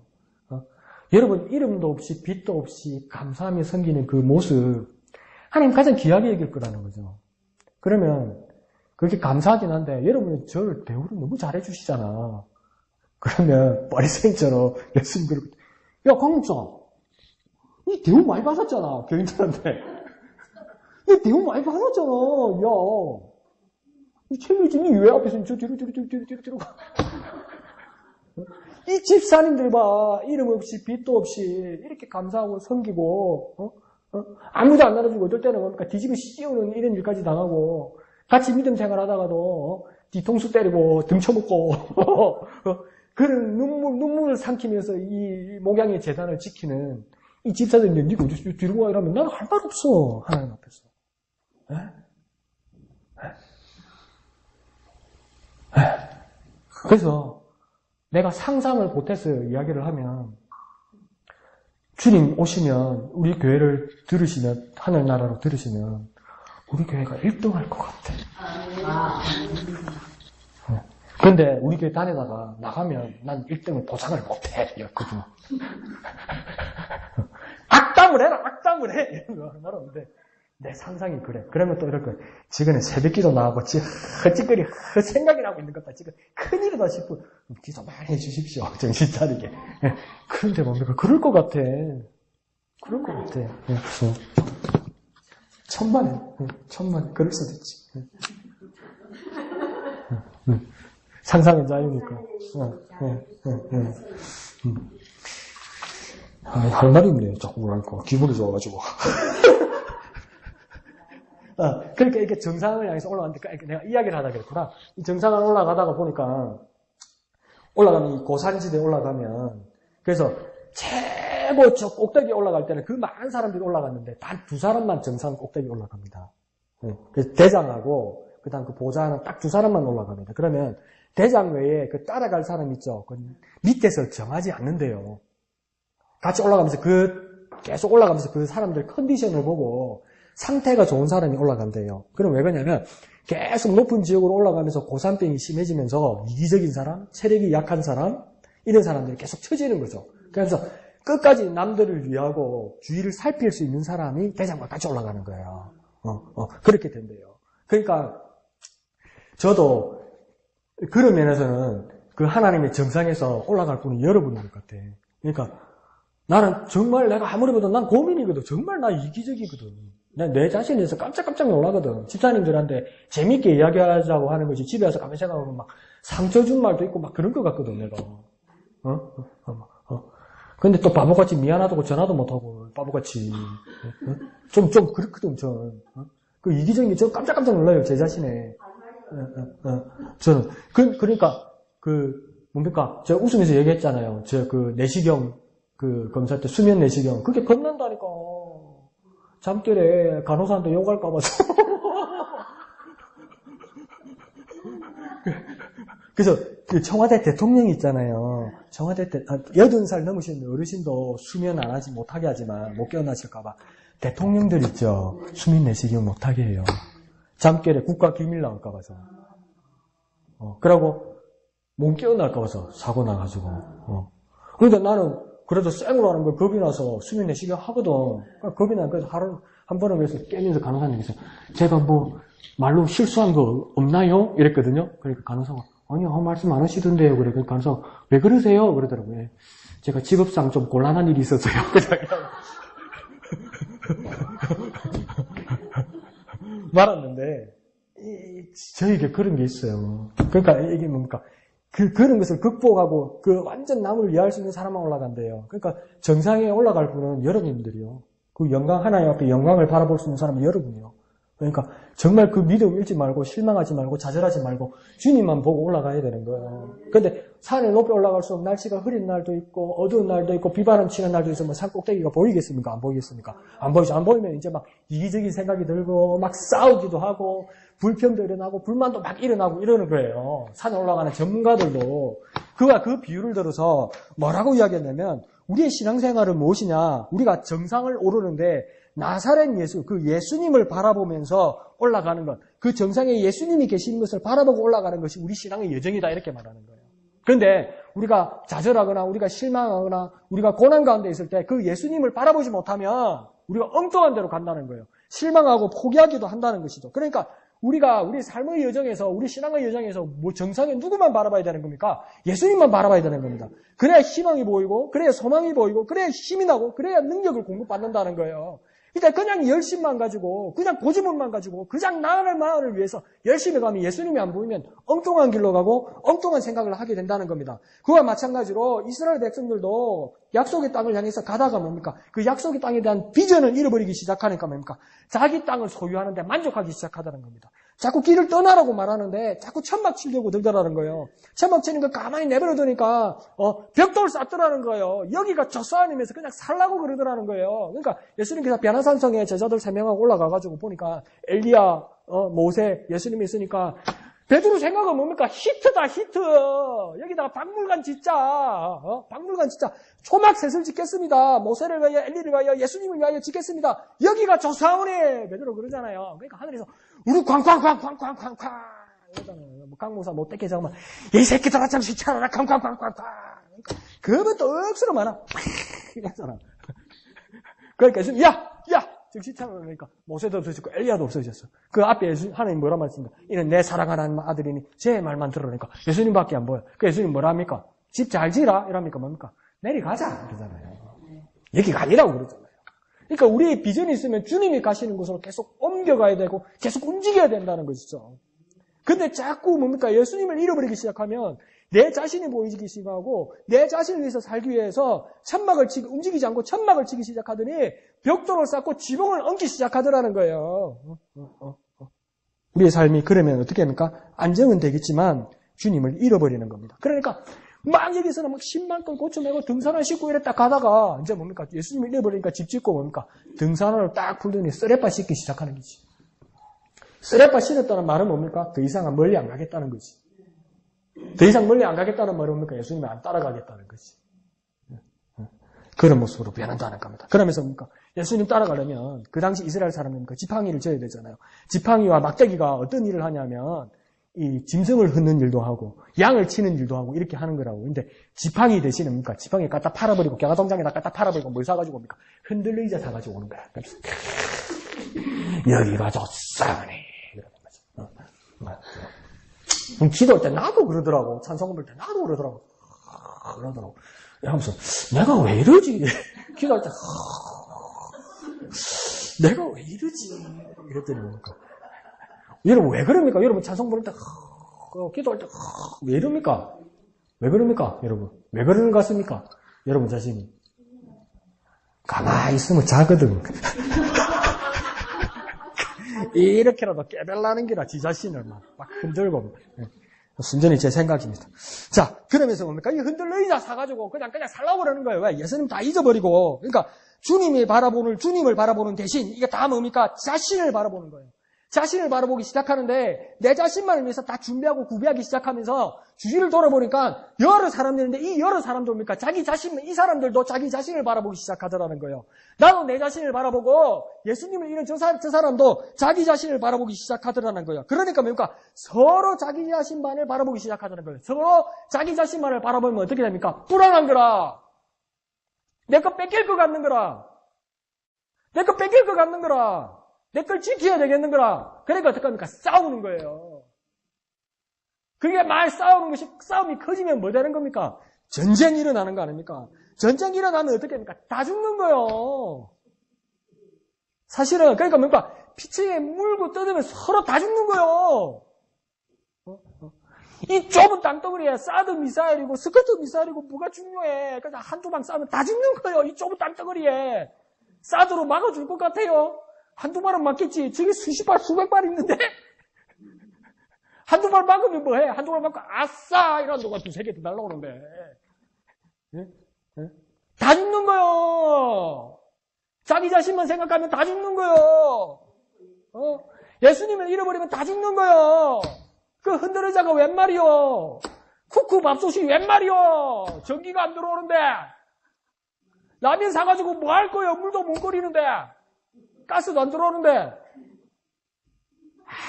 여러분 이름도 없이 빛도 없이 감사하며 섬기는 그 모습 하나님 가장 귀하게 여길 거라는 거죠. 그러면 그렇게 감사하긴 한데 여러분이 저를 대우를 너무 잘해 주시잖아. 그러면 바리새인처럼 예수님 그러고 야 강목사 니 대우 많이 받았잖아. 교인들한테 니 대우 많이 받았잖아. 야 이 최묘진이 왜 앞에서 저 뒤로 가. 이 집사님들 봐. 이름 없이 빛도 없이 이렇게 감사하고 섬기고 아무도 안 나눠주고 어떨 때는 뭡니까 뒤집어 씌우는 이런 일까지 당하고 같이 믿음 생활하다가도 뒤통수 때리고 등쳐먹고 그런 눈물을 삼키면서 이 목양의 재단을 지키는 이 집사들이 니가 어디 뒤로 와 이러면 나는 할 말 없어. 하나님 앞에서. 그래서 내가 상상을 못해서 이야기를 하면 주님 오시면 우리 교회를 들으시면 하늘나라로 들으시면 우리 교회가 1등할 것 같아. 그런데 우리 교회 다니다가 나가면 난 1등을 보장을 못해. 이랬거든. 악담을 해! 이런 말하는데 내 상상이 그래. 그러면 또 이럴 거야. 지금은 새벽기도 나가고 헛짓거리 생각이 나고 있는 것 같다. 지금 큰일이다 싶어. 기도 많이 해주십시오. 정신 차리게. 그런데 뭡니까? 그럴 것 같아. 천만에. 그럴 수도 있지. 상상의 자유니까. 할 말이 없네. 자꾸 뭐랄까. 기분이 좋아가지고. 그러니까 이렇게 정상을 향해서 올라갔는데, 내가 이야기를 하다 그랬구나. 이 정상을 올라가다가 보니까, 올라가면, 이 고산지대에 올라가면, 그래서 최고 저 꼭대기에 올라갈 때는 그 많은 사람들이 올라갔는데, 단 2사람만 정상 꼭대기에 올라갑니다. 그래서 대장하고, 그 다음 그 보좌하는 딱 2사람만 올라갑니다. 그러면, 대장 외에 그 따라갈 사람 있죠. 그 밑에서 정하지 않는데요. 같이 올라가면서 계속 올라가면서 그 사람들 컨디션을 보고 상태가 좋은 사람이 올라간대요. 그럼 왜 그러냐면 계속 높은 지역으로 올라가면서 고산병이 심해지면서 이기적인 사람, 체력이 약한 사람, 이런 사람들이 계속 처지는 거죠. 그래서 끝까지 남들을 위하고 주위를 살필 수 있는 사람이 대장과 같이 올라가는 거예요. 그렇게 된대요. 그러니까 저도 그런 면에서는 그 하나님의 정상에서 올라갈 분이 여러분인 것 같아. 그러니까 나는 정말 내가 아무리 봐도 난 고민이거든. 정말 나 이기적이거든. 내 자신에 대해서 깜짝깜짝 놀라거든. 집사님들한테 재밌게 이야기하자고 하는 거지. 집에 와서 가만히 생각하면 막 상처 준 말도 있고 막 그런 것 같거든, 내가. 근데 또 바보같이 미안하다고 전화도 못하고, 바보같이. 좀 그렇거든, 전. 그 이기적인 게 저 깜짝깜짝 놀라요, 제 자신에. 저는. 그러니까, 뭡니까? 제가 웃으면서 얘기했잖아요. 내시경, 검사할 때 수면 내시경. 그게 겁난다니까. 잠결에 간호사한테 욕할까봐. 그래서 청와대 대통령이 있잖아요. 청와대 때 80살 넘으신 어르신도 수면 안 하지 못하게 하지만 못 깨어나실까봐 대통령들 있죠. 수면 내시경 못하게 해요. 잠결에 국가 기밀 나올까 봐서. 그러고 못 깨어날까 봐서 사고 나가지고. 그러니까 나는 그래도 쌩으로 하는 걸 겁이 나서 수면 내시경 하거든. 그러니까 겁이 나니까 하루 한 번은 그래서 깨면서 간호사님께서 제가 뭐 말로 실수한 거 없나요? 이랬거든요. 그러니까 간호사가 아니요, 말씀 안 하시던데요. 그러니까 간호사가 왜 그러세요? 그러더라고요. 제가 직업상 좀 곤란한 일이 있었어요. 말았는데 저에게 그런 게 있어요. 그러니까 이게 뭡니까? 그런 것을 극복하고 완전 남을 위할 수 있는 사람만 올라간대요. 그러니까 정상에 올라갈 분은 여러분들이요. 그 영광 하나님 앞에 영광을 바라볼 수 있는 사람은 여러분이요. 그러니까 정말 그 믿음 잃지 말고 실망하지 말고 좌절하지 말고 주님만 보고 올라가야 되는 거예요. 그런데 산에 높이 올라갈수록 날씨가 흐린 날도 있고 어두운 날도 있고 비바람 치는 날도 있으면 산 꼭대기가 보이겠습니까? 안 보이겠습니까? 안 보이죠. 안 보이면 이제 막 이기적인 생각이 들고 막 싸우기도 하고 불평도 일어나고 불만도 막 일어나고 이러는 거예요. 산에 올라가는 전문가들도 그와 그 비유를 들어서 뭐라고 이야기했냐면 우리의 신앙생활은 무엇이냐? 우리가 정상을 오르는데 나사렛 예수, 그 예수님을 바라보면서 올라가는 것, 그 정상에 예수님이 계신 것을 바라보고 올라가는 것이 우리 신앙의 여정이다 이렇게 말하는 거예요. 그런데 우리가 좌절하거나 우리가 실망하거나 우리가 고난 가운데 있을 때 그 예수님을 바라보지 못하면 우리가 엉뚱한 데로 간다는 거예요. 실망하고 포기하기도 한다는 것이죠. 그러니까 우리가 우리 삶의 여정에서 우리 신앙의 여정에서 뭐 정상에 누구만 바라봐야 되는 겁니까? 예수님만 바라봐야 되는 겁니다. 그래야 희망이 보이고 그래야 소망이 보이고 그래야 힘이 나고 그래야 능력을 공급받는다는 거예요. 그러니까 그냥 열심만 가지고 그냥 고집만 가지고 그냥 나를 마음을 위해서 열심히 가면 예수님이 안 보이면 엉뚱한 길로 가고 엉뚱한 생각을 하게 된다는 겁니다. 그와 마찬가지로 이스라엘 백성들도 약속의 땅을 향해서 가다가 뭡니까? 그 약속의 땅에 대한 비전을 잃어버리기 시작하니까 뭡니까? 자기 땅을 소유하는데 만족하기 시작하다는 겁니다. 자꾸 길을 떠나라고 말하는데 자꾸 천막 치려고 들더라는 거예요. 천막 치는 거 가만히 내버려두니까 벽돌 쌓더라는 거예요. 여기가 적소하면서 그냥 살라고 그러더라는 거예요. 그러니까 예수님께서 변화산성에 제자들 3명하고 올라가가지고 보니까 엘리야, 모세, 예수님이 있으니까 베드로 생각은 뭡니까? 히트다, 히트. 여기다가 박물관 짓자. 박물관 짓자. 초막셋을 짓겠습니다. 모세를 위하여, 엘리를 위하여, 예수님을 위하여 짓겠습니다. 여기가 조사원에 베드로 그러잖아요. 그러니까 하늘에서 우르 쾅쾅쾅쾅쾅쾅쾅 이러잖아요. 강목사 못 떼게 잡으면 이 새끼들아 잠시 차라라 쾅쾅쾅쾅쾅. 그러면 또 억수로 많아. 이러잖아. 그러니까 예수님 야! 정신 차려니까 모세도 없어졌고 엘리야도 없어졌어. 그 앞에 하나님 뭐라 말씀입니까? 이는 내 사랑하는 아들이니 제 말만 들으니까 예수님밖에 안 보여. 그 예수님 뭐라 합니까? 집 잘 지라 이랍니까 뭡니까? 내려가자 그러잖아요. 여기가 아니라고 그러잖아요. 그러니까 우리의 비전이 있으면 주님이 가시는 곳으로 계속 옮겨가야 되고 계속 움직여야 된다는 것이죠. 근데 자꾸 뭡니까? 예수님을 잃어버리기 시작하면 내 자신이 보이기 시작하고 내 자신을 위해서 살기 위해서 움직이지 않고 천막을 치기 시작하더니 벽돌을 쌓고 지붕을 얹기 시작하더라는 거예요. 우리의 삶이 그러면 어떻게 합니까? 안정은 되겠지만 주님을 잃어버리는 겁니다. 그러니까 막 여기서는 막 10만 건 고쳐내고 등산을 싣고 이랬다 가다가 이제 뭡니까? 예수님을 잃어버리니까 집 짓고 뭡니까? 등산을 딱 풀더니 쓰레빠 싣기 시작하는 거지. 쓰레빠 싣었다는 말은 뭡니까? 더 이상 멀리 안 가겠다는 거지. 더 이상 멀리 안 가겠다는 말은 뭡니까? 예수님을 안 따라가겠다는 거지. 그런 모습으로 변한다는 겁니다. 그러면서 뭡니까? 예수님 따라가려면 그 당시 이스라엘 사람이니까 지팡이를 져야 되잖아요. 지팡이와 막대기가 어떤 일을 하냐면 이 짐승을 흩는 일도 하고 양을 치는 일도 하고 이렇게 하는 거라고. 근데 지팡이 대신에 뭡니까? 지팡이 갖다 팔아버리고 경화동장에다 갖다 팔아버리고 뭘 사가지고 뭡니까? 흔들려 의자 사가지고 오는 거야. 여기가 좋사네 이러는 거죠. 그럼 기도할 때 나도 그러더라고. 찬송 부를 때 나도 그러더라고. 그러더라고. 이러면서 내가 왜 이러지? 기도할 때 내가 왜 이러지? 이랬더니 뭡니까? 여러분 왜 그럽니까? 여러분 찬송 부를 때 기도할 때 왜 이럽니까? 왜 그럽니까? 여러분 왜 그러는 것 같습니까? 여러분 자신이 가만히 있으면 자거든. 이렇게라도 깨달라는 게라 지 자신을 막 흔들고 순전히 제 생각입니다. 자, 그러면서 뭡니까? 이 흔들려 의자 사가지고 그냥 살라고 그러는 거예요. 왜? 예수님 다 잊어버리고. 그러니까 주님을 바라보는 대신 이게 다 뭡니까? 자신을 바라보는 거예요. 자신을 바라보기 시작하는데 내 자신만을 위해서 다 준비하고 구비하기 시작하면서 주위를 돌아보니까 여러 사람들인데 이 여러 사람들입니까? 이 사람들도 자기 자신을 바라보기 시작하더라는 거예요. 나도 내 자신을 바라보고 예수님을 잃은 저 사람도 자기 자신을 바라보기 시작하더라는 거예요. 그러니까 뭡니까? 서로 자기 자신만을 바라보기 시작하더라는 거예요. 서로 자기 자신만을 바라보면 어떻게 됩니까? 불안한 거라. 내 거 뺏길 것 같는 거라. 내 거 뺏길 것 같는 거라. 내 걸 지켜야 되겠는 거라. 그러니까 어떻게 합니까? 싸우는 거예요. 그게 싸움이 커지면 뭐 되는 겁니까? 전쟁이 일어나는 거 아닙니까? 전쟁이 일어나면 어떻게 합니까? 다 죽는 거예요. 사실은, 그러니까 뭡니까? 피치에 물고 뜯으면 서로 다 죽는 거예요. 이 좁은 땅덩어리에 사드 미사일이고 스커트 미사일이고 뭐가 중요해. 그래서 한두 방 싸우면 다 죽는 거예요. 이 좁은 땅덩어리에. 사드로 막아줄 것 같아요? 한두 발은 맞겠지. 저기 수십 발, 수백 발 있는데? 한두 발 막으면 뭐 해? 한두 발 막고, 아싸! 이런 누가 두세 개 더 날라오는데. 예? 예? 다 죽는 거요. 자기 자신만 생각하면 다 죽는 거요. 예수님을 잃어버리면 다 죽는 거요. 그 흔들의자가 웬 말이요? 쿠쿠 밥솥이 웬 말이요? 전기가 안 들어오는데. 라면 사가지고 뭐 할 거예요? 물도 못 끓이는데. 가스도 안 들어오는데.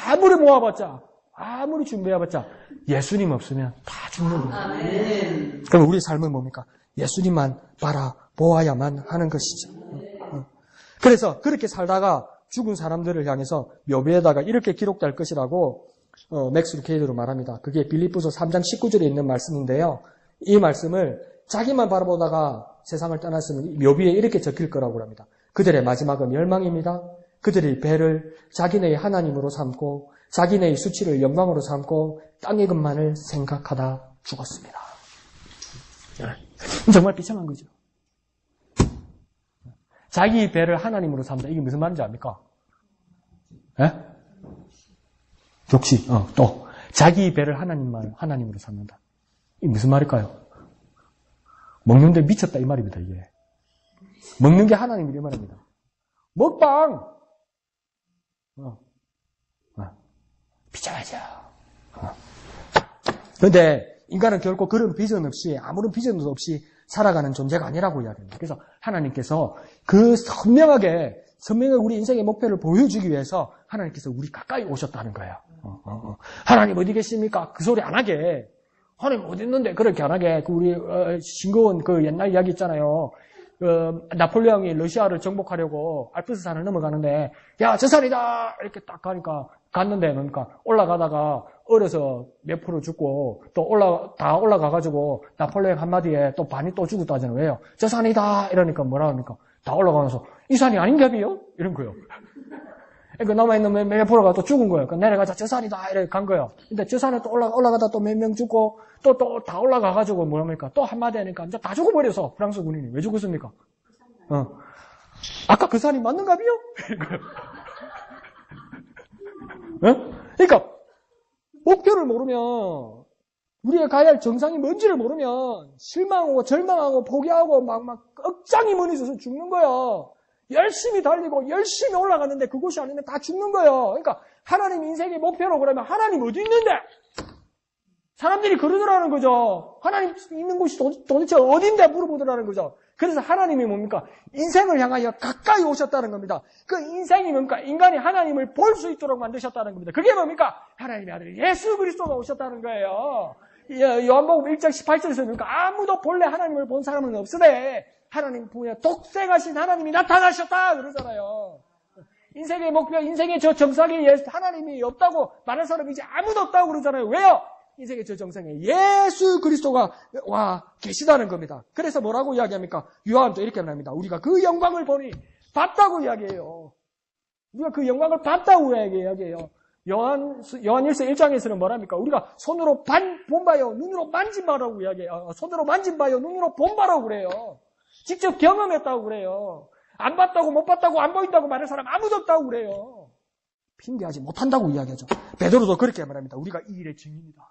아무리 모아봤자, 아무리 준비해봤자 예수님 없으면 다 죽는 거예요. 그럼 우리 삶은 뭡니까? 예수님만 바라보아야만 하는 것이죠. 그래서 그렇게 살다가 죽은 사람들을 향해서 묘비에다가 이렇게 기록될 것이라고 맥스 루케이드로 말합니다. 그게 빌립보서 3장 19절에 있는 말씀인데요. 이 말씀을 자기만 바라보다가 세상을 떠났으면 묘비에 이렇게 적힐 거라고 합니다. 그들의 마지막은 멸망입니다. 그들의 배를 자기네의 하나님으로 삼고 자기네의 수치를 영광으로 삼고 땅의 것만을 생각하다 죽었습니다. 정말 비참한 거죠. 자기 배를 하나님으로 삼다. 이게 무슨 말인지 압니까? 예? 역시 또 자기 배를 하나님으로 삼는다. 이게 무슨 말일까요? 먹는데 미쳤다 이 말입니다. 이게 먹는 게 하나님이란 말입니다. 먹방 비참하죠. 그런데 인간은 결코 그런 비전 없이 아무런 비전도 없이 살아가는 존재가 아니라고 이야기합니다. 그래서 하나님께서 그 선명하게 우리 인생의 목표를 보여주기 위해서 하나님께서 우리 가까이 오셨다는 거예요. 하나님 어디 계십니까? 그 소리 안 하게. 하나님 어디 있는데 그렇게 안 하게. 우리 싱거운 그 옛날 이야기 있잖아요. 나폴레옹이 러시아를 정복하려고 알프스산을 넘어가는데 야 저 산이다 이렇게 딱 가니까 갔는데 그러니까 올라가다가 얼어서 몇 프로 죽고 또 다 올라가가지고 나폴레옹 한마디에 또 반이 또 죽었다 하잖아요. 왜요? 저 산이다 이러니까 뭐라 합니까? 다 올라가면서 이 산이 아닌가비요? 이런 거요. 그 남아있는 몇 프로가 또 죽은 거예요. 그 내려가자, 저 산이다, 이렇게 간 거예요. 근데 저 산에 또 올라가다 또 몇 명 죽고, 또 다 올라가가지고 뭐랍니까? 또 한마디 하니까 이제 다 죽어버려서, 프랑스 군인이. 왜 죽었습니까? 아까 그 산이 맞는가비요? 그러니까, 목표를 모르면, 우리가 가야 할 정상이 뭔지를 모르면, 실망하고, 절망하고, 포기하고, 막, 억장이 무너져서 죽는 거예요. 열심히 달리고, 열심히 올라갔는데, 그곳이 아니면 다 죽는 거예요. 그러니까, 하나님 인생의 목표로 그러면, 하나님 어디 있는데? 사람들이 그러더라는 거죠. 하나님 있는 곳이 도대체 어딘데 물어보더라는 거죠. 그래서 하나님이 뭡니까? 인생을 향하여 가까이 오셨다는 겁니다. 그 인생이 뭡니까? 인간이 하나님을 볼 수 있도록 만드셨다는 겁니다. 그게 뭡니까? 하나님의 아들 예수 그리스도가 오셨다는 거예요. 요한복음 1장 18절에서 뭡니까? 아무도 본래 하나님을 본 사람은 없으되 하나님 분야 독생하신 하나님이 나타나셨다 그러잖아요. 인생의 목표, 인생의 저 정상에 하나님이 없다고 말할 사람이 이제 아무도 없다고 그러잖아요. 왜요? 인생의 저 정상에 예수 그리스도가 와 계시다는 겁니다. 그래서 뭐라고 이야기합니까? 요한도 이렇게 말합니다. 우리가 그 영광을 보니 봤다고 이야기해요. 우리가 그 영광을 봤다고 이야기해요. 요한일서 1장에서는 뭐랍니까? 우리가 손으로 본바요, 눈으로 만진바라고 이야기해요. 손으로 만진바요, 눈으로 본바라고 그래요. 직접 경험했다고 그래요. 안 봤다고, 못 봤다고, 안 보인다고 말할 사람 아무도 없다고 그래요. 핑계하지 못한다고 이야기하죠. 베드로도 그렇게 말합니다. 우리가 이 일의 증인이다.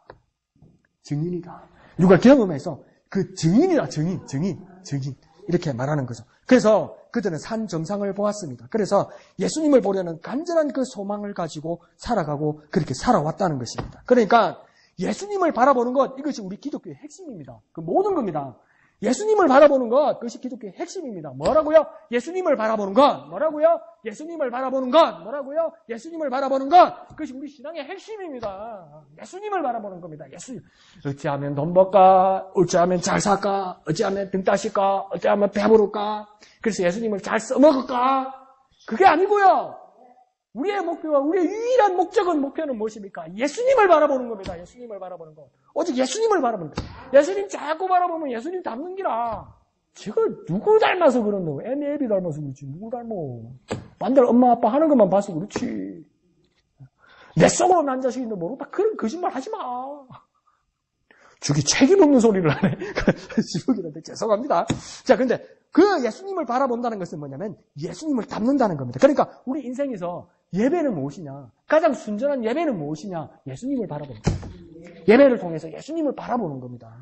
증인이다. 누가 경험해서 그 증인이다. 증인. 이렇게 말하는 거죠. 그래서 그들은 산 정상을 보았습니다. 그래서 예수님을 보려는 간절한 그 소망을 가지고 살아가고 그렇게 살아왔다는 것입니다. 그러니까 예수님을 바라보는 것, 이것이 우리 기독교의 핵심입니다. 그 모든 겁니다. 예수님을 바라보는 것, 그것이 기독교의 핵심입니다. 뭐라고요? 예수님을 바라보는 것. 뭐라고요? 예수님을 바라보는 것. 뭐라고요? 예수님을 바라보는 것. 그것이 우리 신앙의 핵심입니다. 예수님을 바라보는 겁니다. 예수님. 어찌하면 돈 벌까? 어찌하면 잘 살까? 어찌하면 등 따실까? 어찌하면 배부를까? 그래서 예수님을 잘 써먹을까? 그게 아니고요. 우리의 목표와 우리의 유일한 목표는 무엇입니까? 예수님을 바라보는 겁니다. 예수님을 바라보는 것. 오직 예수님을 바라보는 것. 예수님 자꾸 바라보면 예수님 닮는 기라. 지금 누구 닮아서 그런다고? 애비 닮아서 그렇지. 누구 닮어? 반대로 엄마 아빠 하는 것만 봐서 그렇지. 내 속으로 난 자식인데 모르겠다. 그런 거짓말 하지 마. 죽이 책임 없는 소리를 하네. 지옥이란데 죄송합니다. 자, 근데 그 예수님을 바라본다는 것은 뭐냐면 예수님을 닮는다는 겁니다. 그러니까 우리 인생에서 예배는 무엇이냐? 가장 순전한 예배는 무엇이냐? 예수님을 바라보는 겁니다. 예배를 통해서 예수님을 바라보는 겁니다.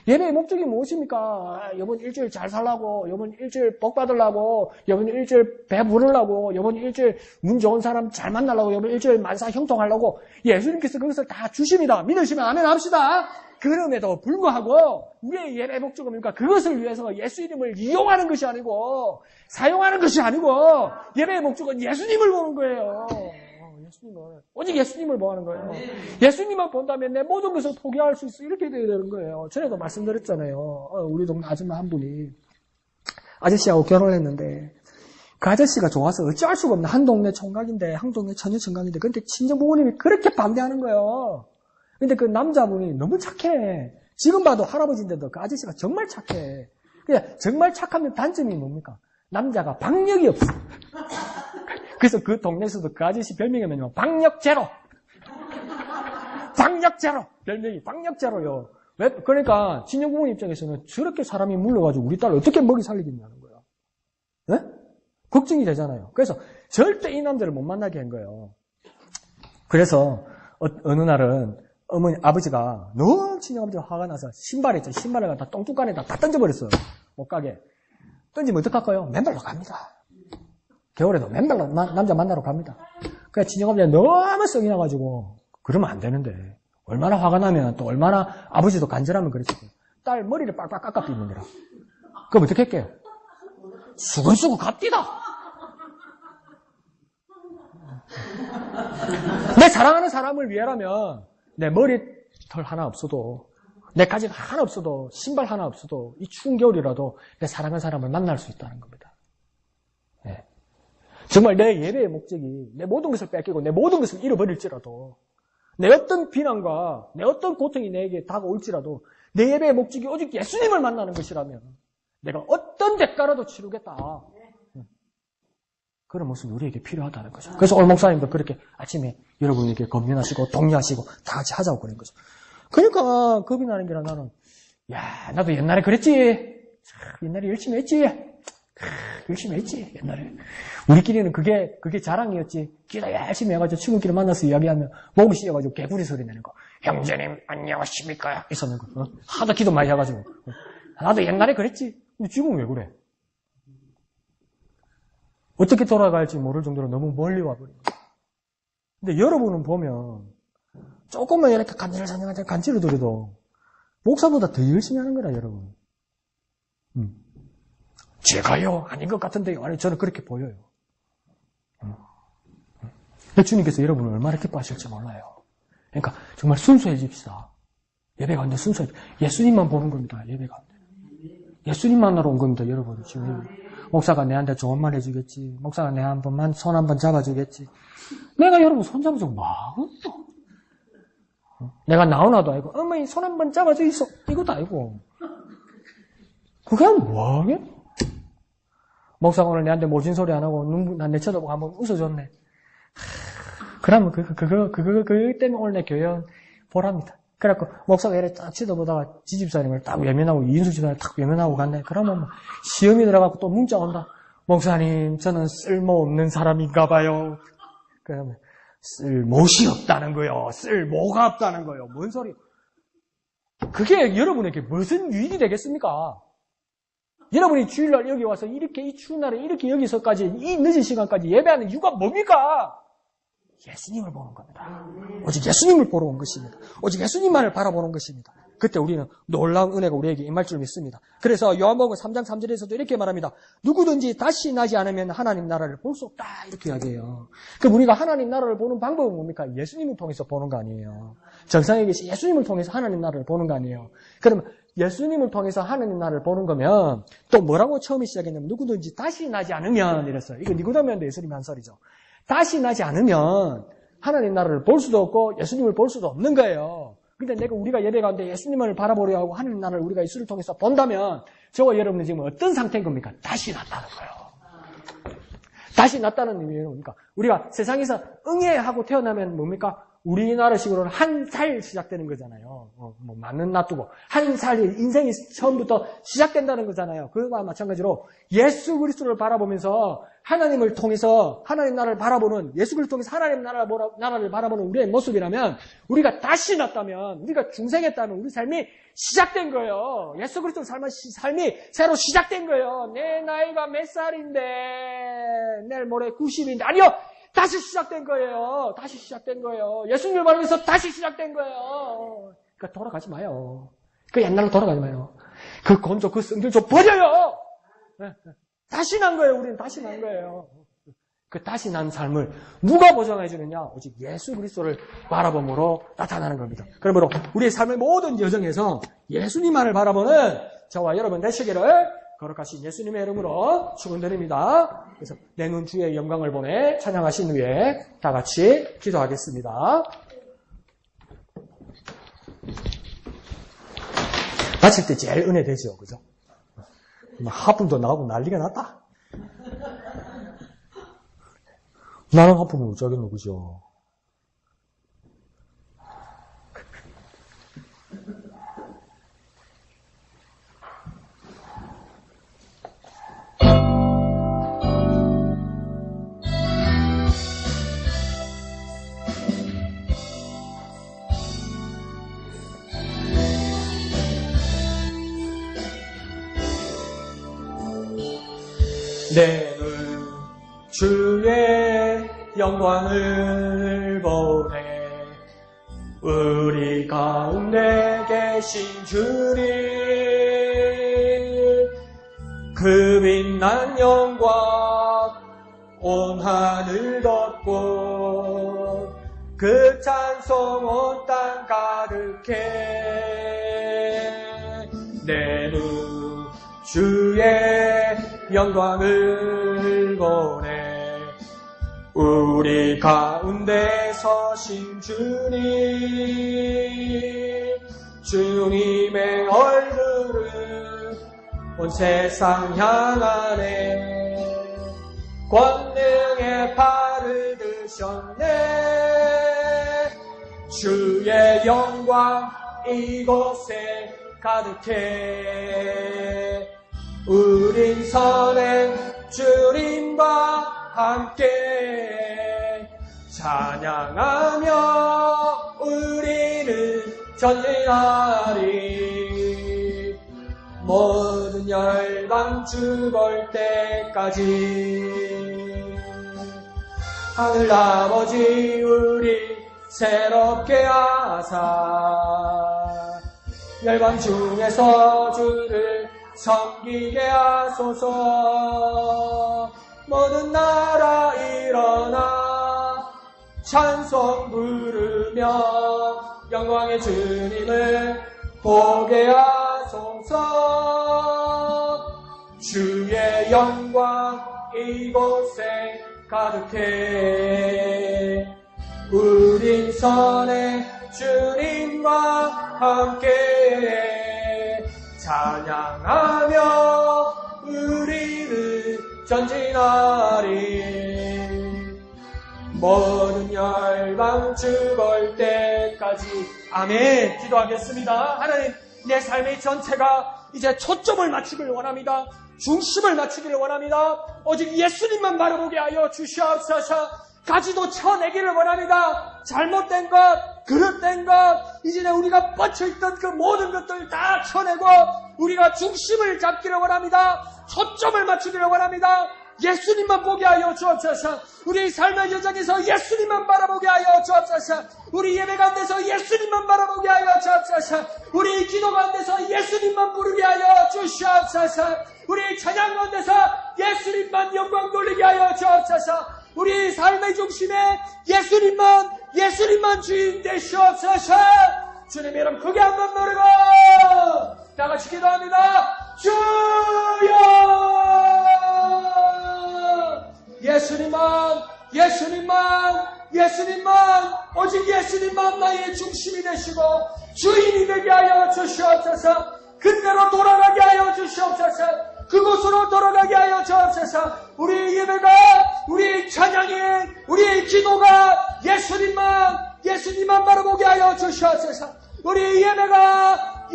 예배의 목적이 무엇입니까? 이번 일주일 잘 살라고, 이번 일주일 복 받으려고, 이번 일주일 배부르려고, 이번 일주일 운 좋은 사람 잘 만나려고, 이번 일주일 만사 형통하려고 예수님께서 그것을 다 주십니다. 믿으시면 아멘 합시다. 그럼에도 불구하고 우리의 예배 목적은 뭡니까? 그것을 위해서 예수 이름을 이용하는 것이 아니고 사용하는 것이 아니고 예배의 목적은 예수님을 보는 거예요. 예수님을. 오직 예수님을 보는 거예요. 예수님만 본다면 내 모든 것을 포기할 수 있어. 이렇게 돼야 되는 거예요. 전에도 말씀드렸잖아요. 우리 동네 아줌마 한 분이 아저씨하고 결혼했는데 그 아저씨가 좋아서 어찌할 수가 없네. 한 동네 총각인데 한 동네 처녀 총각인데 근데 친정 부모님이 그렇게 반대하는 거예요. 근데 그 남자분이 너무 착해. 지금 봐도 할아버지인데도 그 아저씨가 정말 착해. 그냥 정말 착하면 단점이 뭡니까? 남자가 박력이 없어. 그래서 그 동네에서도 그 아저씨 별명이 뭐냐면 박력제로. 박력제로. 별명이 박력제로요. 왜? 그러니까 친정 부모 입장에서는 저렇게 사람이 물러가지고 우리 딸을 어떻게 먹이 살리겠냐는 거예요. 네? 걱정이 되잖아요. 그래서 절대 이 남자를 못 만나게 한 거예요. 그래서 어느 날은 아버지가 너무 친정아버지가 화가 나서 신발을 갖다 똥뚜껑에다 다 던져버렸어요. 못 가게. 던지면 어떡할까요? 맨발로 갑니다. 겨울에도 맨발로 남자 만나러 갑니다. 그러니까 친정아버지가 너무 성이 나가지고 그러면 안 되는데 얼마나 화가 나면 또 얼마나 아버지도 간절하면 그랬을 거예요. 딸 머리를 빡빡 깎아 삐는 거라. 그럼 어떻게 할게요? 수근수근 갑디다. 내 사랑하는 사람을 위해라면 내 머리털 하나 없어도 내 가지가 하나 없어도 신발 하나 없어도 이 추운 겨울이라도 내 사랑하는 사람을 만날 수 있다는 겁니다. 네. 정말 내 예배의 목적이 내 모든 것을 뺏기고 내 모든 것을 잃어버릴지라도 내 어떤 비난과 내 어떤 고통이 내게 다가올지라도 내 예배의 목적이 오직 예수님을 만나는 것이라면 내가 어떤 대가라도 치르겠다. 그런 모습이 우리에게 필요하다는 거죠. 그래서 오늘 목사님도 그렇게 아침에 여러분에게 검문하시고 독려하시고 다 같이 하자고 그런 거죠. 그러니까 겁이 나는 게 나는 야 나도 옛날에 그랬지. 옛날에 열심히 했지. 열심히 했지 옛날에. 우리끼리는 그게 자랑이었지. 기도 열심히 해가지고 친구끼리 만나서 이야기하면 목이 씌어가지고 개구리 소리 내는 거. 형제님 안녕하십니까? 있었는 거. 하도 기도 많이 해가지고. 나도 옛날에 그랬지. 근데 지금 왜 그래? 어떻게 돌아갈지 모를 정도로 너무 멀리 와버린 거야. 근데 여러분은 보면 조금만 이렇게 간지를 들여도 목사보다 더 열심히 하는 거라 여러분. 제가요? 아닌 것 같은데요. 아니 저는 그렇게 보여요. 주님께서 여러분을 얼마나 기뻐하실지 몰라요. 그러니까 정말 순수해집시다. 예배 가운데 순수해. 예수님만 보는 겁니다. 예배 가운데. 예수님 만나러 온 겁니다. 여러분. 지금 목사가 내한테 좋은 말 해주겠지. 목사가 내 한 번만 손 한 번 잡아주겠지. 내가 여러분 손 잡아주고 뭐하겠어. 내가 나오나도 아니고 어머니 손 한 번 잡아줘 있어. 이것도 아니고. 그게 뭐하겠어. 목사가 오늘 내한테 모진 소리 안 하고 난 내 쳐다보고 한번 웃어줬네. 그러면 그거 때문에 오늘 내 교회 온 보랍니다. 그래갖고 목사가 이렇게 딱 쳐다보다가 지집사님을 딱 외면하고 이인숙 집사님을 딱 외면하고 갔네. 그러면 뭐 시험이 들어가고 또 문자 온다. 목사님 저는 쓸모없는 사람인가 봐요. 그러면 쓸모시 없다는 거요. 쓸모가 없다는 거요. 뭔 소리. 그게 여러분에게 무슨 유익이 되겠습니까? 여러분이 주일날 여기 와서 이렇게 이 추운 날에 이렇게 여기서까지 이 늦은 시간까지 예배하는 이유가 뭡니까? 예수님을 보는 겁니다. 오직 예수님을 보러 온 것입니다. 오직 예수님만을 바라보는 것입니다. 그때 우리는 놀라운 은혜가 우리에게 임할 줄 믿습니다. 그래서 요한복음 3장 3절에서도 이렇게 말합니다. 누구든지 다시 나지 않으면 하나님 나라를 볼 수 없다. 이렇게 이야기해요. 그럼 우리가 하나님 나라를 보는 방법은 뭡니까? 예수님을 통해서 보는 거 아니에요. 정상에 계신 예수님을 통해서 하나님 나라를 보는 거 아니에요. 그러면 예수님을 통해서 하나님 나라를 보는 거면 또 뭐라고 처음에 시작했냐면 누구든지 다시 나지 않으면 이랬어요. 이거 니고데모한테 예수님이 한 소리죠. 다시 나지 않으면 하나님 나라를 볼 수도 없고 예수님을 볼 수도 없는 거예요. 근데 우리가 예배 가운데 예수님을 바라보려 하고 하나님 나라를 우리가 예수를 통해서 본다면 저와 여러분은 지금 어떤 상태인 겁니까? 다시 났다는 거예요. 다시 났다는 의미는 뭡니까? 우리가 세상에서 응애하고 태어나면 뭡니까? 우리나라식으로는 한 살 시작되는 거잖아요. 뭐 맞는 놔두고 한 살이 인생이 처음부터 시작된다는 거잖아요. 그와 마찬가지로 예수 그리스도를 바라보면서 하나님을 통해서 하나님 나라를 바라보는 예수 그리스도를 통해서 하나님 나라를 바라보는 우리의 모습이라면 우리가 다시 났다면 우리가 중생했다면 우리 삶이 시작된 거예요. 예수 그리스도 삶이 새로 시작된 거예요. 내 나이가 몇 살인데 내일 모레 90인데 아니요. 다시 시작된 거예요. 다시 시작된 거예요. 예수님을 바라면서 다시 시작된 거예요. 그러니까 돌아가지 마요. 그 옛날로 돌아가지 마요. 그 건조, 그 성질 좀 버려요. 다시 난 거예요. 우리는 다시 난 거예요. 그 다시 난 삶을 누가 보장해 주느냐? 오직 예수 그리스도를 바라봄으로 나타나는 겁니다. 그러므로 우리의 삶의 모든 여정에서 예수님만을 바라보는 저와 여러분 되시기를 거룩하신 예수님의 이름으로 축원드립니다. 그래서 내는 주의 영광을 보내 찬양하신 후에 다 같이 기도하겠습니다. 다칠 때 제일 은혜 되죠, 그죠? 하품도 나오고 난리가 났다. 나는 하품을 어쩌겠노, 그죠? 내 눈 주의 영광을 보내 우리 가운데 계신 주님 그 빛난 영광 온 하늘 덮고 그 찬송 온 땅 가득해 내 눈 주의 영광을 보내 우리 가운데 서신 주님의 얼굴을 온 세상 향하네 권능의 발을 드셨네. 주의 영광 이곳에 가득해. 우린 선행 주님과 함께 찬양하며 우리는 전진하리. 모든 열방 주 볼 때까지. 하늘 아버지 우리 새롭게 하사 열방 중에서 주를 섬기게 하소서. 모든 나라 일어나 찬송 부르며 영광의 주님을 보게 하소서. 주의 영광 이곳에 가득해. 우린 선행 주님과 함께 찬양하며 우리는 전진하리. 모든 열방 주 볼 때까지. 아멘. 기도하겠습니다. 하나님, 내 삶의 전체가 이제 초점을 맞추기를 원합니다. 중심을 맞추기를 원합니다. 오직 예수님만 바라보게 하여 주시옵소서. 가지도 쳐내기를 원합니다. 잘못된 것, 그릇된 것, 이제는 우리가 뻗쳐있던 그 모든 것들 다 쳐내고 우리가 중심을 잡기를 원합니다. 초점을 맞추기를 원합니다. 예수님만 보게 하여 주옵소서. 우리 삶의 여정에서 예수님만 바라보게 하여 주옵소서. 우리 예배 가운데서 예수님만 바라보게 하여 주옵소서. 우리 기도 가운데서 예수님만 부르게 하여 주시옵소서. 우리 찬양 가운데서 예수님만 영광 돌리게 하여 주옵소서. 우리 삶의 중심에 예수님만 주인 되시옵소서. 주님 이름 크게 한번 노래고 다 같이 기도합니다. 주여, 예수님만 오직 예수님만 나의 중심이 되시고 주인이 되게 하여 주시옵소서. 그대로 돌아가게 하여 주시옵소서. 그곳으로 돌아가게 하여 주옵소서. 우리 예배가, 우리 찬양이, 우리 기도가 예수님만 바라보게 하여 주시옵소서. 우리 예배가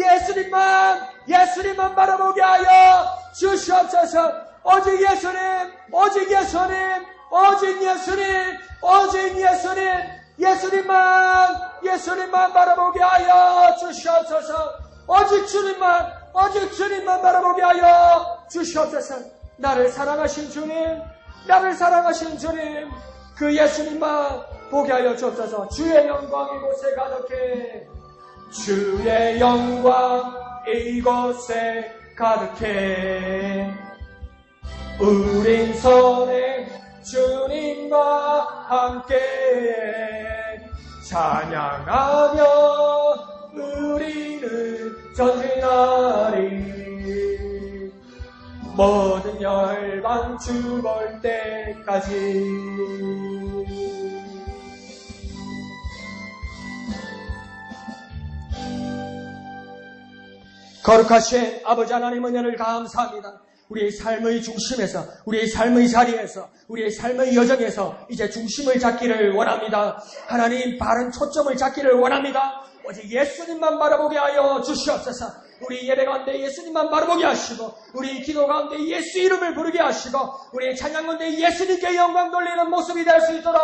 예수님만 바라보게 하여 주시옵소서. 오직 예수님만 바라보게 하여 주시옵소서. 오직 주님만 바라보게 하여 주시옵소서. 나를 사랑하신 주님, 그 예수님만 보게 하여 주옵소서. 주의 영광 이곳에 가득해. 주의 영광 이곳에 가득해. 우린 선행 주님과 함께 찬양하며 우리는 전진하리. 모든 열방 주 볼 때까지. 거룩하신 아버지 하나님 은혜를 감사합니다. 우리의 삶의 중심에서, 우리의 삶의 자리에서, 우리의 삶의 여정에서 이제 중심을 잡기를 원합니다. 하나님, 바른 초점을 잡기를 원합니다. 오직 예수님만 바라보게 하여 주시옵소서. 우리 예배 가운데 예수님만 바라보게 하시고, 우리 기도 가운데 예수 이름을 부르게 하시고, 우리 찬양 가운데 예수님께 영광 돌리는 모습이 될 수 있도록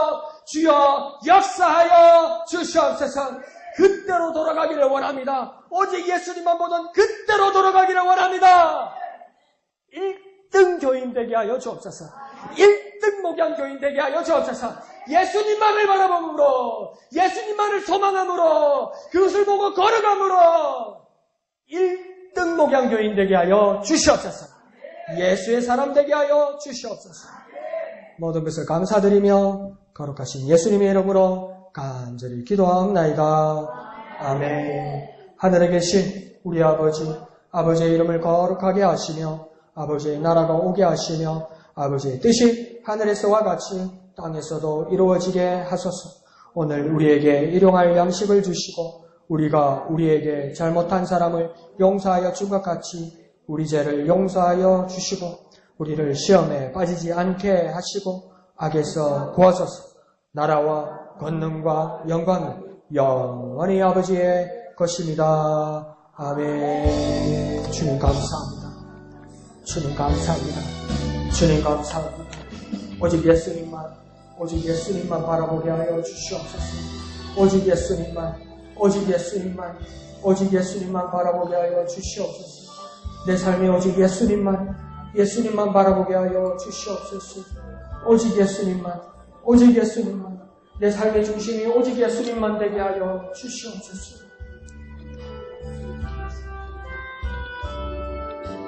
주여 역사하여 주시옵소서. 그때로 돌아가기를 원합니다. 오직 예수님만 보던 그때로 돌아가기를 원합니다. 1등 교인 되게 하여 주옵소서. 1등 목양 교인 되게 하여 주옵소서. 예수님만을 바라봄으로, 예수님만을 소망함으로, 그것을 보고 걸어감으로 1등 목양 교인 되게 하여 주시옵소서. 예수의 사람 되게 하여 주시옵소서. 모든 것을 감사드리며 거룩하신 예수님의 이름으로 간절히 기도하옵나이다. 아멘. 하늘에 계신 우리 아버지의 이름을 거룩하게 하시며 아버지의 나라가 오게 하시며 아버지의 뜻이 하늘에서와 같이 땅에서도 이루어지게 하소서. 오늘 우리에게 일용할 양식을 주시고 우리가 우리에게 잘못한 사람을 용서하여 준 것 같이 우리 죄를 용서하여 주시고 우리를 시험에 빠지지 않게 하시고 악에서 구하소서. 나라와 권능과 영광은 영원히 아버지의 것입니다. 아멘. 주님 감사합니다. 주님 감사합니다. 주님 감사합니다. 오직 예수님만 바라보게 하여 주시옵소서. 오직 예수님만 바라보게 하여 주시옵소서. 내 삶에 오직 예수님만 바라보게 하여 주시옵소서. 오직 예수님만, 내 삶의 중심이 오직 예수님만 되게 하여 주시옵소서.